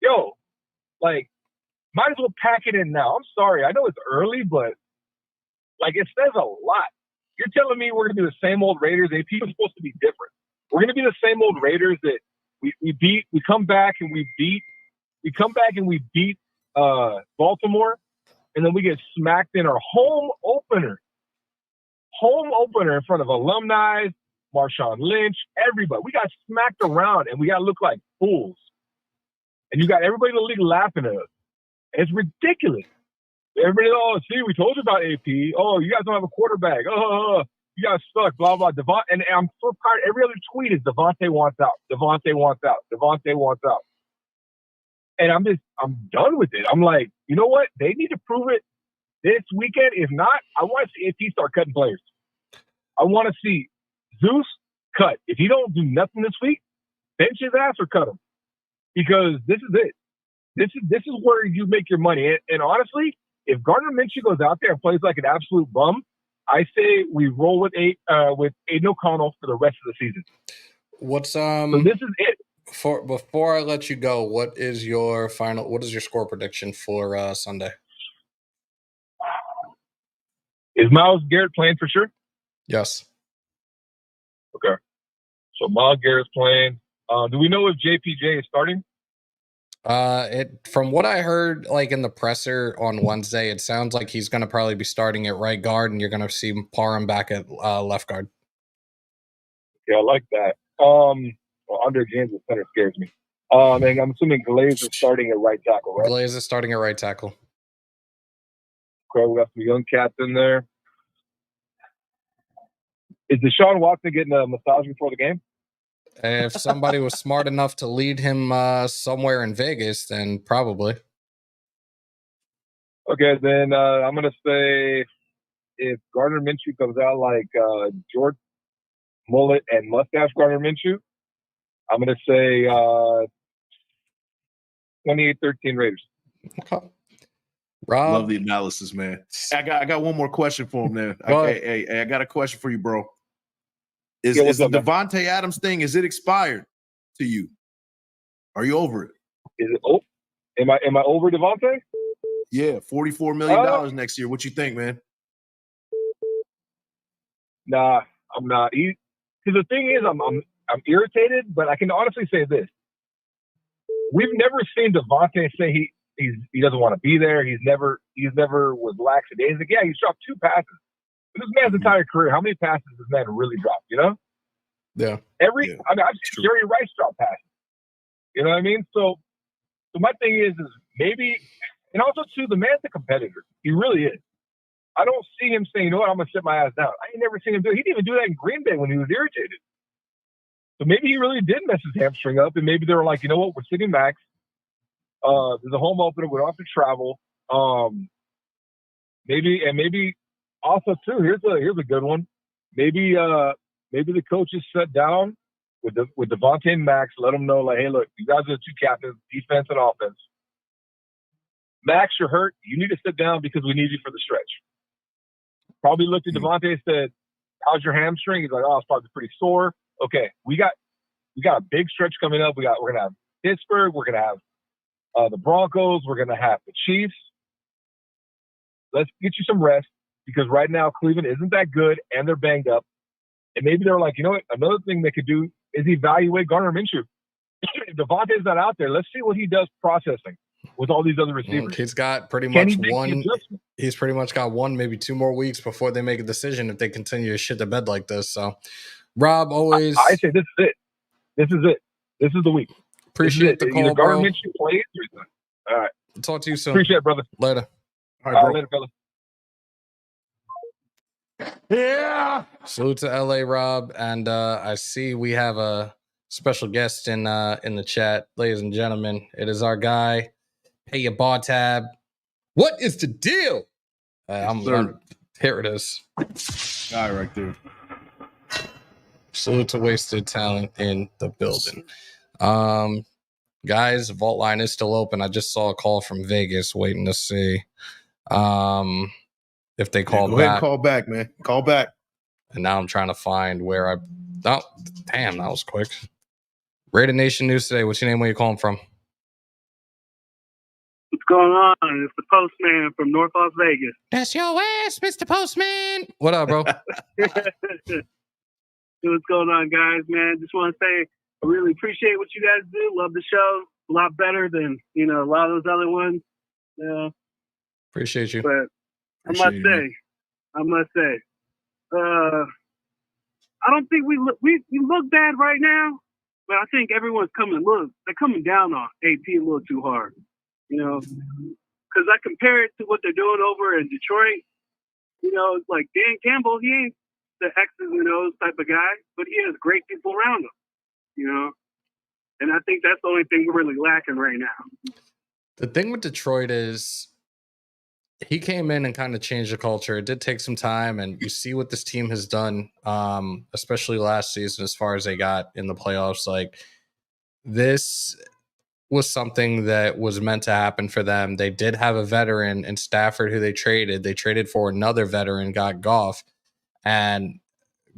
yo, like, might as well pack it in now. I'm sorry. I know it's early, but, like, it says a lot. You're telling me we're going to be the same old Raiders. AP is supposed to be different. We're going to be the same old Raiders that we beat. We come back and we beat Baltimore, and then we get smacked in our home opener in front of alumni, Marshawn Lynch, everybody. We got smacked around, and we got to look like fools. And you got everybody in the league laughing at us. It's ridiculous. Everybody, oh, see, we told you about AP. Oh, you guys don't have a quarterback. Oh, you guys suck, blah, blah. And I'm so tired. Every other tweet is Davante wants out. Davante wants out. Davante wants out. And I'm done with it. I'm like, you know what? They need to prove it this weekend. If not, I want to see AP start cutting players. I want to see Zeus cut. If he don't do nothing this week, bench his ass or cut him. Because this is it. This is where you make your money. And honestly, if Gardner Minshew goes out there and plays like an absolute bum, I say we roll with Aiden O'Connell for the rest of the season. So this is it. Before I let you go, what is your score prediction for Sunday? Is Myles Garrett playing for sure? Yes. Okay. So Myles Garrett's playing. Do we know if JPJ is starting? From what I heard, like in the presser on Wednesday, it sounds like he's going to probably be starting at right guard, and you're going to see Parham back at left guard. Yeah, I like that. Andre James at center scares me. And I'm assuming Glaze is starting at right tackle, right? Glaze is starting at right tackle. Okay, we got some young cats in there. Is Deshaun Watson getting a massage before the game? If somebody was smart enough to lead him somewhere in Vegas, then probably. Okay, then I'm going to say if Gardner Minshew comes out like George Mullet and Mustache Gardner Minshew, I'm going to say 28-13 Raiders. Okay. Rob, Love the analysis, man. I got one more question for him there. Go ahead. Hey, I got a question for you, bro. Is Yeah, what's the up, man? Davante Adams thing, is it expired to you? Are you over it? Is it? Oh, am I over Davante? Yeah, $44 million next year. What you think, man? Nah, I'm not. Because the thing is, I'm irritated, but I can honestly say this: we've never seen Davante say he doesn't want to be there. He's never was lackadaisical. Yeah, he's dropped 2 passes. This man's entire career, how many passes has this man really dropped? You know? Yeah. I mean, I've seen Jerry Rice drop passes. You know what I mean? So my thing is maybe, and also too, the man's a competitor. He really is. I don't see him saying, you know what, I'm gonna sit my ass down. I ain't never seen him do it. He didn't even do that in Green Bay when he was irritated. So maybe he really did mess his hamstring up, and maybe they were like, you know what, we're sitting Maxx. There's a home opener. We don't have to travel. Maybe also too. Here's a good one. Maybe the coaches sat down with Davante and Maxx, let them know like, hey, look, you guys are the 2 captains, defense and offense. Maxx, you're hurt. You need to sit down because we need you for the stretch. Probably looked at Davante and said, how's your hamstring? He's like, oh, it's probably pretty sore. Okay, we got a big stretch coming up. We're gonna have Pittsburgh. We're gonna have the Broncos. We're gonna have the Chiefs. Let's get you some rest because right now Cleveland isn't that good and they're banged up. And maybe they're like, you know what? Another thing they could do is evaluate Gardner Minshew. If Davante's not out there, let's see what he does processing with all these other receivers. He's got pretty much one. He's pretty much got 1, maybe 2 more weeks before they make a decision if they continue to shit the bed like this. So, Rob, always. I say this is it. This is it. This is the week. Appreciate the call, Either bro. Gardner Minshew plays or he's not. All right. Talk to you soon. Appreciate it, brother. Later. All right, bro. Later, fella. Yeah. Salute to LA, Rob. And I see we have a special guest in the chat. Ladies and gentlemen, it is our guy. Pay your bar tab. What is the deal? Here it is. Guy right there. Salute to wasted talent in the building. Guys, vault line is still open. I just saw a call from Vegas waiting to see if they call go back. Ahead and call back, man. Call back. And now I'm trying to find where I... Oh, damn, that was quick. Raider Nation News today. What's your name? Where you calling from? What's going on? It's the Postman from North Las Vegas. That's your ass, Mr. Postman. What up, bro? What's going on, guys, man? Just want to say I really appreciate what you guys do. Love the show. A lot better than, a lot of those other ones. Appreciate you. But I must say, I don't think we look bad right now, but I think everyone's they're coming down on AP a little too hard, because I compare it to what they're doing over in Detroit. Like Dan Campbell, he ain't the X's and O's type of guy, but he has great people around him, and I think that's the only thing we're really lacking right now. The thing with Detroit is he came in and kind of changed the culture. It did take some time, and you see what this team has done, especially last season as far as they got in the playoffs. Like, this was something that was meant to happen for them. They did have a veteran in Stafford who they traded. They traded for another veteran, got Goff, and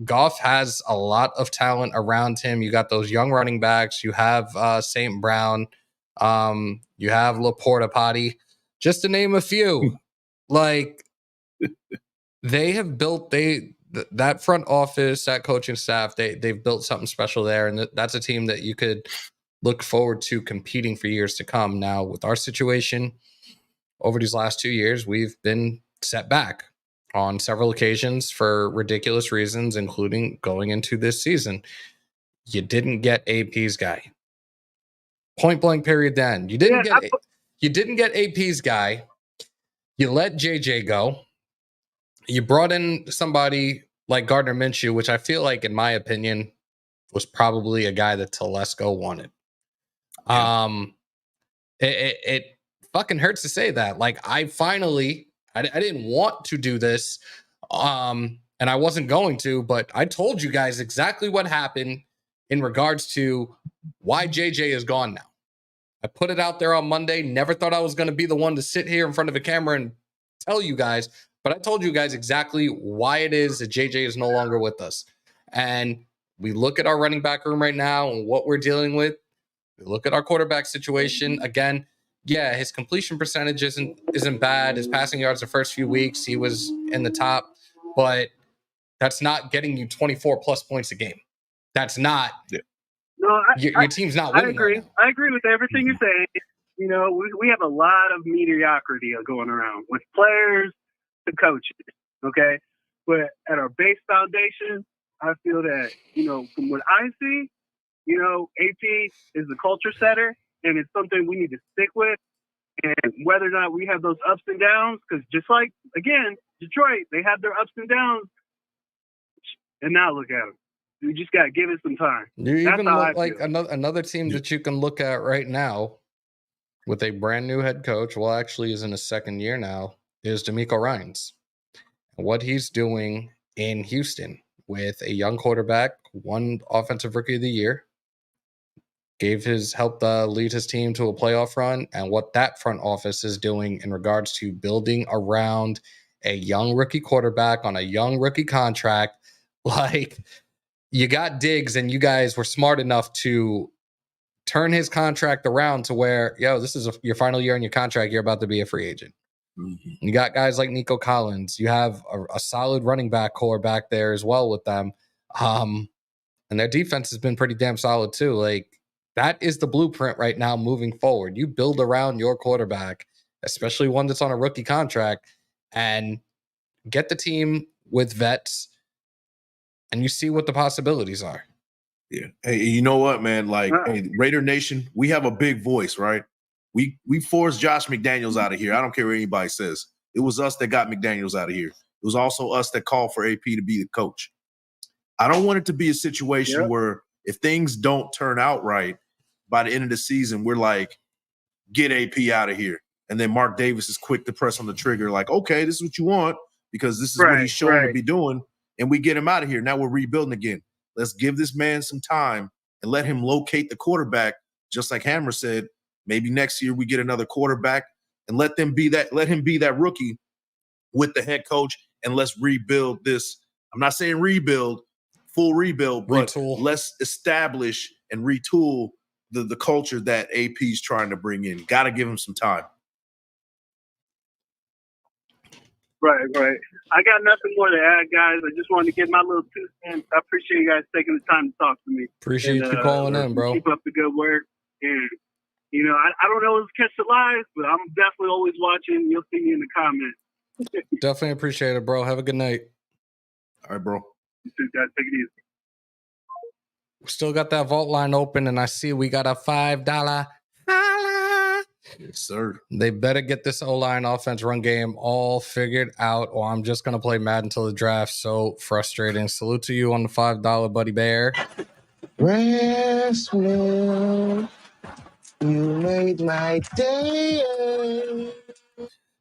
Goff has a lot of talent around him. You got those young running backs. You have St. Brown. You have Laporta Potty, just to name a few. Like, they have built that front office, that coaching staff. They've built something special there, and that's a team that you could look forward to competing for years to come. Now, with our situation over these last 2 years, we've been set back on several occasions for ridiculous reasons, including going into this season. You didn't get AP's guy. Point blank period. Then you didn't get AP's guy. You let JJ go. You brought in somebody like Gardner Minshew, which I feel like, in my opinion, was probably a guy that Telesco wanted. It fucking hurts to say that. Like, I didn't want to do this, and I wasn't going to, but I told you guys exactly what happened in regards to why JJ is gone now. I put it out there on Monday. Never thought I was going to be the one to sit here in front of a camera and tell you guys, but I told you guys exactly why it is that JJ is no longer with us. And we look at our running back room right now and what we're dealing with. We look at our quarterback situation. Again, yeah, his completion percentage isn't bad. His passing yards the first few weeks, he was in the top, but that's not getting you 24 plus points a game. That's not. Yeah. No, Your team's not I winning. agree. Right now. I agree with everything you're saying. You know, we have a lot of mediocrity going around with players to coaches, okay? But at our base foundation, I feel that, you know, from what I see, you know, AP is the culture setter, and it's something we need to stick with. And whether or not we have those ups and downs, because just like, again, Detroit, they have their ups and downs, and now look at them. We just got to give it some time. You That's even how I look like feel. another team that you can look at right now with a brand new head coach. Well, actually, is in his second year now. Is D'Amico Ryans. What he's doing in Houston with a young quarterback, one offensive rookie of the year, helped lead his team to a playoff run, and what that front office is doing in regards to building around a young rookie quarterback on a young rookie contract. Like, you got Diggs, and you guys were smart enough to turn his contract around to where, yo, this is your final year in your contract. You're about to be a free agent. Mm-hmm. You got guys like Nico Collins. You have a solid running back core back there as well with them. And their defense has been pretty damn solid too. Like, that is the blueprint right now moving forward. You build around your quarterback, especially one that's on a rookie contract, and get the team with vets, and you see what the possibilities are. Yeah. Hey, you know what, man? Like, hey, Raider Nation, we have a big voice, right? We forced Josh McDaniels out of here. I don't care what anybody says. It was us that got McDaniels out of here. It was also us that called for AP to be the coach. I don't want it to be a situation where if things don't turn out right by the end of the season, we're like, get AP out of here. And then Mark Davis is quick to press on the trigger, like, okay, this is what you want because this is what he's shown to be doing. And we get him out of here. Now we're rebuilding again. Let's give this man some time and let him locate the quarterback. Just like Hammer said, maybe next year we get another quarterback and let him be that rookie with the head coach. And let's rebuild this. I'm not saying rebuild, full rebuild, but let's establish and retool the culture that AP's trying to bring in. Got to give him some time. Right. I got nothing more to add, guys. I just wanted to get my little 2 cents. I appreciate you guys taking the time to talk to me. Appreciate you calling in, bro. Keep up the good work. And, you know, I don't always catch the live, but I'm definitely always watching. You'll see me in the comments. Definitely appreciate it, bro. Have a good night. All right, bro. You too, guys. Take it easy. We still got that vault line open, and I see we got a $5 holla. Yes, sir. They better get this O-line offense run game all figured out, or I'm just going to play Madden until the draft. So frustrating. Salute to you on the $5, Buddy Bear. Wrestling, you made my day.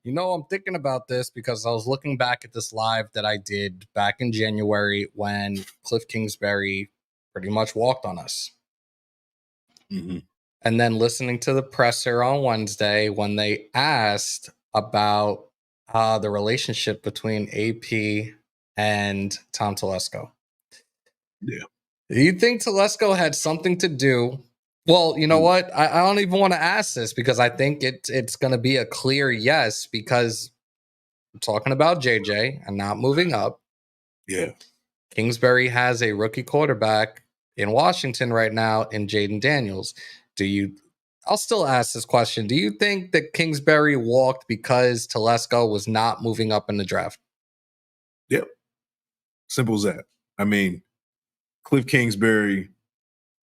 You know, I'm thinking about this because I was looking back at this live that I did back in January when Cliff Kingsbury pretty much walked on us. Mm-hmm. And then listening to the presser on Wednesday when they asked about the relationship between AP and Tom Telesco. Yeah. Do you think Telesco had something to do? Well, you know what? I don't even want to ask this because I think it's going to be a clear yes because I'm talking about JJ and not moving up. Yeah. Kingsbury has a rookie quarterback in Washington right now in Jaden Daniels. I'll still ask this question. Do you think that Kingsbury walked because Telesco was not moving up in the draft? Yep. Simple as that. I mean, Cliff Kingsbury,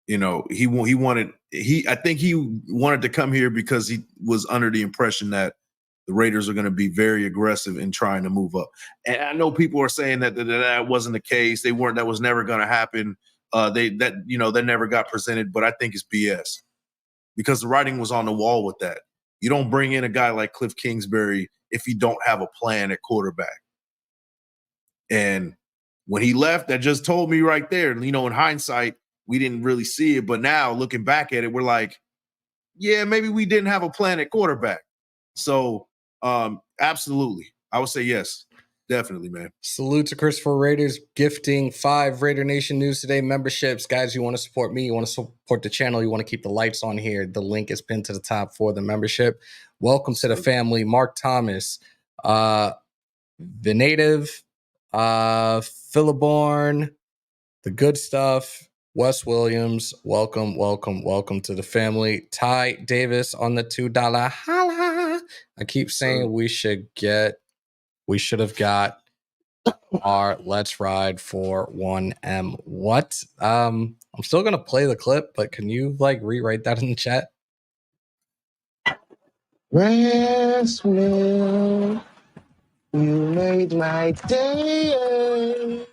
you know, I think he wanted to come here because he was under the impression that the Raiders are going to be very aggressive in trying to move up. And I know people are saying that wasn't the case. That was never going to happen. That never got presented, but I think it's BS. Because the writing was on the wall with that. You don't bring in a guy like Cliff Kingsbury if you don't have a plan at quarterback. And when he left, that just told me right there, you know, in hindsight, we didn't really see it. But now looking back at it, we're like, yeah, maybe we didn't have a plan at quarterback. So absolutely. I would say yes. Definitely, man. Salute to Christopher Raiders gifting 5 Raider Nation News Today memberships. Guys, you want to support me, you want to support the channel, you want to keep the lights on here. The link is pinned to the top for the membership. Welcome to the family. Mark Thomas, the native, Philiborn, the good stuff, Wes Williams. Welcome to the family. Ty Davis on the $2 holla. I keep saying we should have got our Let's Ride for 1M. What? I'm still gonna play the clip, but can you rewrite that in the chat? Rest will, you made my day.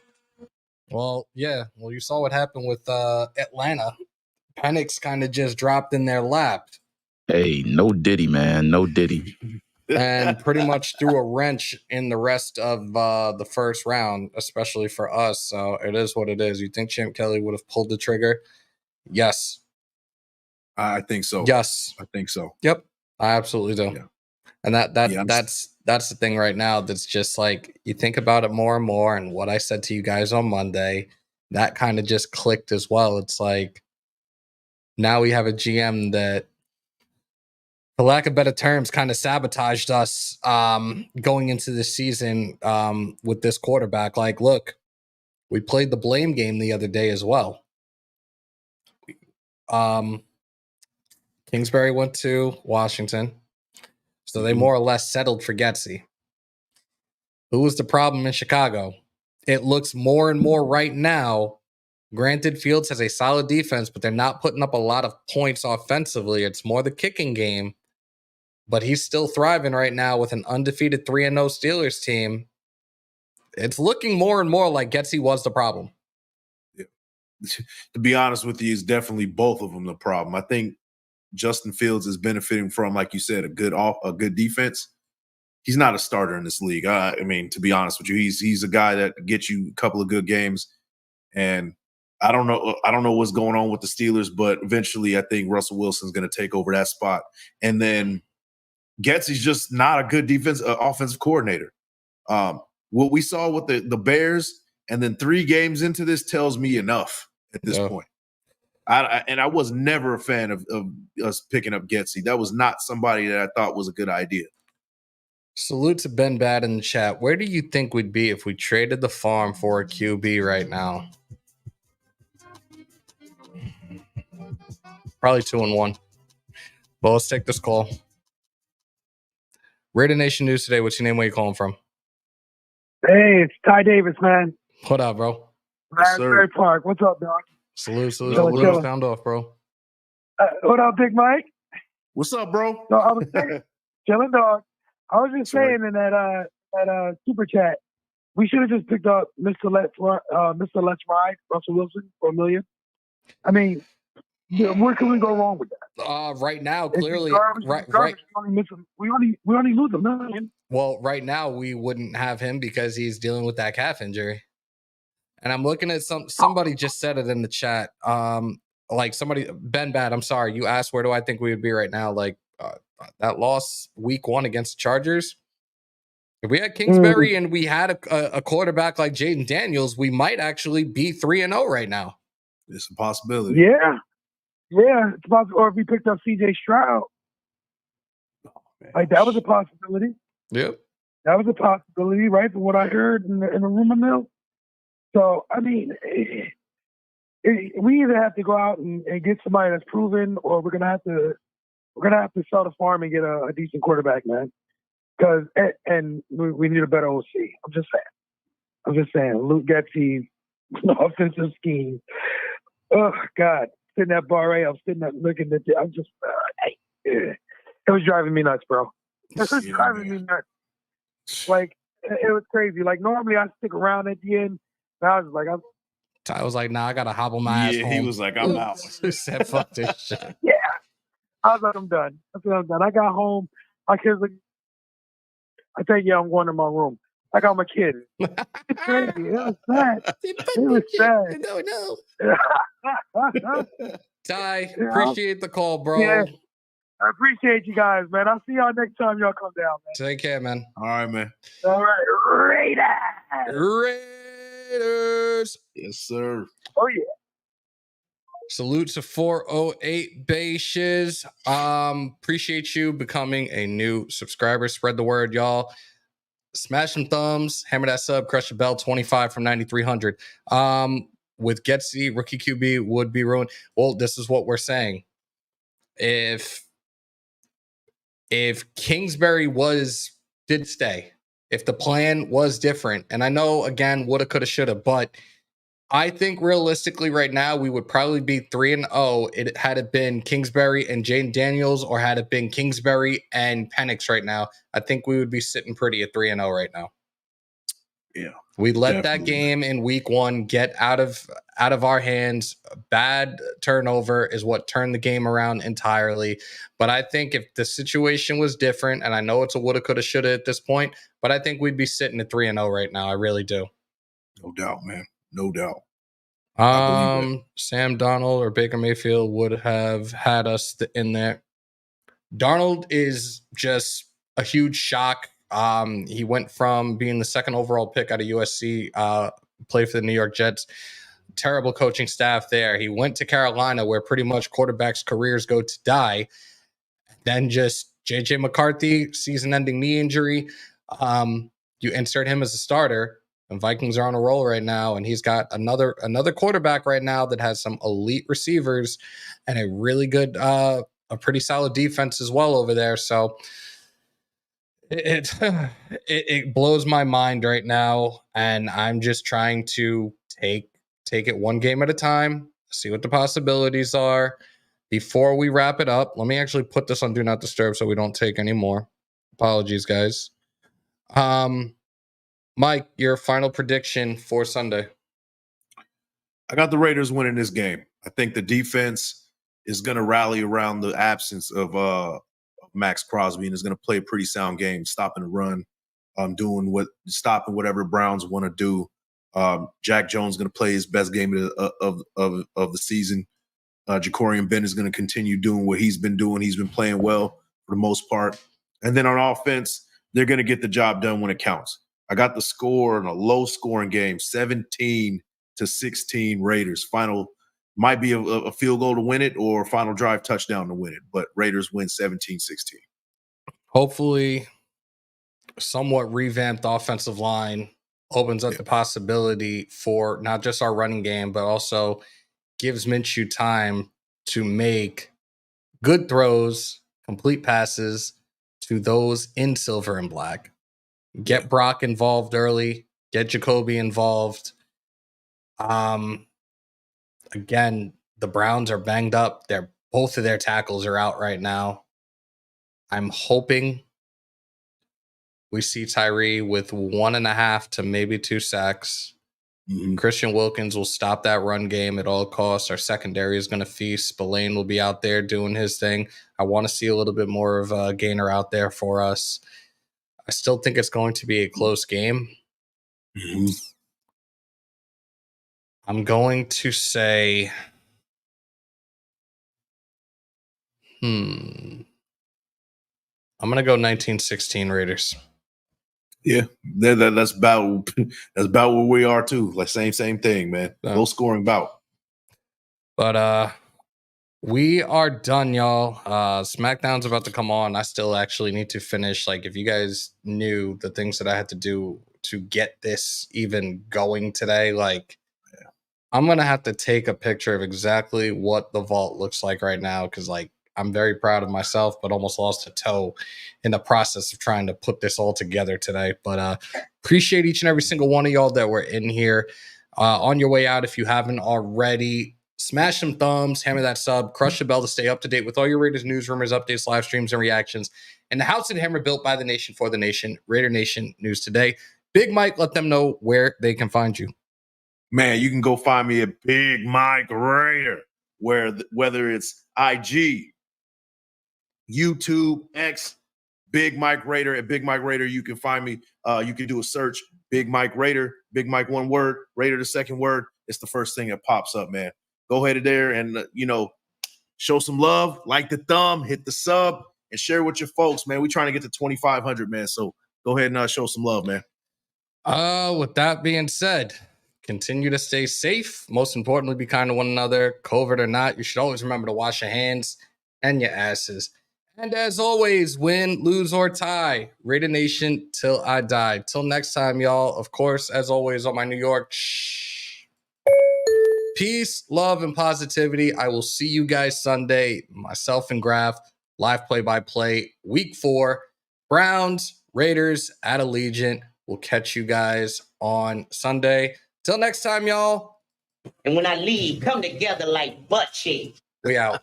Well, yeah. Well, you saw what happened with Atlanta. Penix kind of just dropped in their lap Hey, no Diddy, man. No Diddy. and pretty much threw a wrench in the rest of the first round, especially for us. So it is what it is. You think Champ Kelly would have pulled the trigger? Yes. I think so. Yes. I think so. Yep. I absolutely do. Yeah. And that's the thing right now. That's just you think about it more and more. And what I said to you guys on Monday, that kind of just clicked as well. It's now we have a GM that, for lack of better terms, kind of sabotaged us going into this season with this quarterback. Look, we played the blame game the other day as well. Kingsbury went to Washington, so they more or less settled for Getsy. Who was the problem in Chicago? It looks more and more right now. Granted, Fields has a solid defense, but they're not putting up a lot of points offensively. It's more the kicking game. But he's still thriving right now with an undefeated 3-0 Steelers team. It's looking more and more like Getsy was the problem. Yeah. To be honest with you, it's definitely both of them the problem. I think Justin Fields is benefiting from, like you said, a good defense. He's not a starter in this league. I mean, to be honest with you, he's a guy that gets you a couple of good games. And I don't know what's going on with the Steelers, but eventually I think Russell Wilson's going to take over that spot. And then Getsy's just not a good offensive coordinator. What we saw with the Bears and then 3 games into this tells me enough at this point. I was never a fan of us picking up Getsy. That was not somebody that I thought was a good idea. Salute to Ben Bad in the chat. Where do you think we'd be if we traded the farm for a QB right now? Probably 2-1. But let's take this call. Raider Nation News Today. What's your name? Where you calling from? Hey, it's Ty Davis, man. What up, bro? Raspberry Park. What's up, dog? Salute. Sound off, bro. What up, Big Mike? What's up, bro? No, I was saying, chilling, dog. I was just saying in that super chat, we should have just picked up Mr. Let's Ride, Russell Wilson, for $1 million. I mean, where can we go wrong with that? Right now, clearly, right. We only lose $1 million. Well, right now we wouldn't have him because he's dealing with that calf injury. And I'm looking at somebody just said it in the chat. Somebody, Ben Bad, I'm sorry, you asked where do I think we would be right now? That loss week 1 against the Chargers. If we had Kingsbury and we had a quarterback like Jaden Daniels, we might actually be 3-0 right now. It's a possibility. Yeah, it's possible. Or if we picked up CJ Stroud, that was a possibility. Yep, that was a possibility, right? From what I heard in the rumor mill. So I mean, we either have to go out and get somebody that's proven, or we're gonna have to sell the farm and get a decent quarterback, man. Because we need a better OC. I'm just saying. Luke Getsy, offensive scheme. Oh God, sitting at bar A, I'm sitting there looking at it. I'm just, it was driving me nuts, bro. It was driving me nuts. It was crazy. Normally I stick around at the end. I was like, nah, I gotta hobble my ass home. He was like, I'm out. He said, fuck this shit. Yeah. I was like, I'm done. I got home. My kids like, I tell you, I'm going to my room. I got my kid. It's crazy. It was sad. It was sad. No. Ty, appreciate the call, bro. I appreciate you guys, man. I'll see y'all next time y'all come down, man. Take care, man. All right, man. All right, Raiders. Raiders. Yes, sir. Oh yeah. Salute to 408 Bay Shiz. Appreciate you becoming a new subscriber. Spread the word, y'all. Smash some thumbs, hammer that sub, crush the bell. 25 from 9,300. With Getsy, rookie QB would be ruined. Well, this is what we're saying. If Kingsbury did stay, if the plan was different, and I know again, woulda, coulda, shoulda, but I think realistically right now we would probably be 3-0. It had it been Kingsbury and Jane Daniels, or had it been Kingsbury and Penix right now. I think we would be sitting pretty at 3-0 right now. Yeah. We let Definitely. that game in week 1 get out of our hands. Bad turnover is what turned the game around entirely. But I think if the situation was different, and I know it's a woulda, coulda, shoulda at this point, but I think we'd be sitting at 3-0 right now. I really do. No doubt, man. No doubt. I believe it. Sam Darnold or Baker Mayfield would have had us in there. Darnold is just a huge shock. He went from being the second overall pick out of USC, play for the New York Jets. Terrible coaching staff there. He went to Carolina, where pretty much quarterbacks' careers go to die. Then just JJ McCarthy, season-ending knee injury. You insert him as a starter, and Vikings are on a roll right now, and he's got another quarterback right now that has some elite receivers and a really good, a pretty solid defense as well over there. So it blows my mind right now, and I'm just trying to take it one game at a time, see what the possibilities are. Before we wrap it up, let me actually put this on Do Not Disturb so we don't take any more. Apologies, guys. Mike, your final prediction for Sunday. I got the Raiders winning this game. I think the defense is going to rally around the absence of Maxx Crosby, and is going to play a pretty sound game, stopping the run, stopping whatever Browns want to do. Jack Jones is going to play his best game of the season. Jacorian Ben is going to continue doing what he's been doing. He's been playing well for the most part. And then on offense, they're going to get the job done when it counts. I got the score in a low-scoring game, 17-16 Raiders. Final might be a field goal to win it, or a final drive touchdown to win it. But Raiders win 17-16. Hopefully, somewhat revamped offensive line opens up the possibility for not just our running game, but also gives Minshew time to make good throws, complete passes to those in silver and black. Get Brock involved early, get Jacoby involved. Again, the Browns are banged up. Both of their tackles are out right now. I'm hoping we see Tyree with 1.5 to maybe 2 sacks. Mm-hmm. Christian Wilkins will stop that run game at all costs. Our secondary is going to feast. Spillane will be out there doing his thing. I want to see a little bit more of a gainer out there for us. I still think it's going to be a close game. Mm-hmm. I'm going to say, I'm going to go 1916 Raiders. Yeah, that's about where we are too. Like same thing, man. Low scoring bout. But we are done, y'all. SmackDown's about to come on. I still actually need to finish. Like, if you guys knew the things that I had to do to get this even going today, like, I'm gonna have to take a picture of exactly what the vault looks like right now, because like I'm very proud of myself, but almost lost a toe in the process of trying to put this all together today. But appreciate each and every single one of y'all that were in here. On your way out, if you haven't already, smash some thumbs, hammer that sub, crush the bell to stay up to date with all your Raiders news, rumors, updates, live streams, and reactions. And the House and Hammer built by the nation for the nation. Raider Nation News Today. Big Mike, let them know where they can find you. Man, you can go find me at Big Mike Raider, whether it's IG, YouTube, X, Big Mike Raider. At Big Mike Raider, you can find me. You can do a search, Big Mike Raider, Big Mike one word, Raider the second word. It's the first thing that pops up, man. Go ahead there and, show some love, like the thumb, hit the sub, and share with your folks, man. We're trying to get to 2,500, man. So go ahead and show some love, man. With that being said, continue to stay safe. Most importantly, be kind to one another. COVID or not, you should always remember to wash your hands and your asses. And as always, win, lose, or tie, Raider Nation till I die. Till next time, y'all. Of course, as always, on my New York, peace, love, and positivity. I will see you guys Sunday. Myself and Graf, live play-by-play, week 4. Browns, Raiders at Allegiant. We'll catch you guys on Sunday. Till next time, y'all. And when I leave, come together like butt cheeks. We out.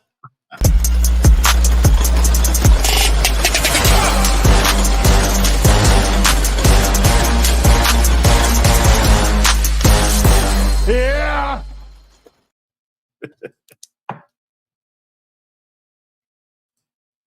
Yeah.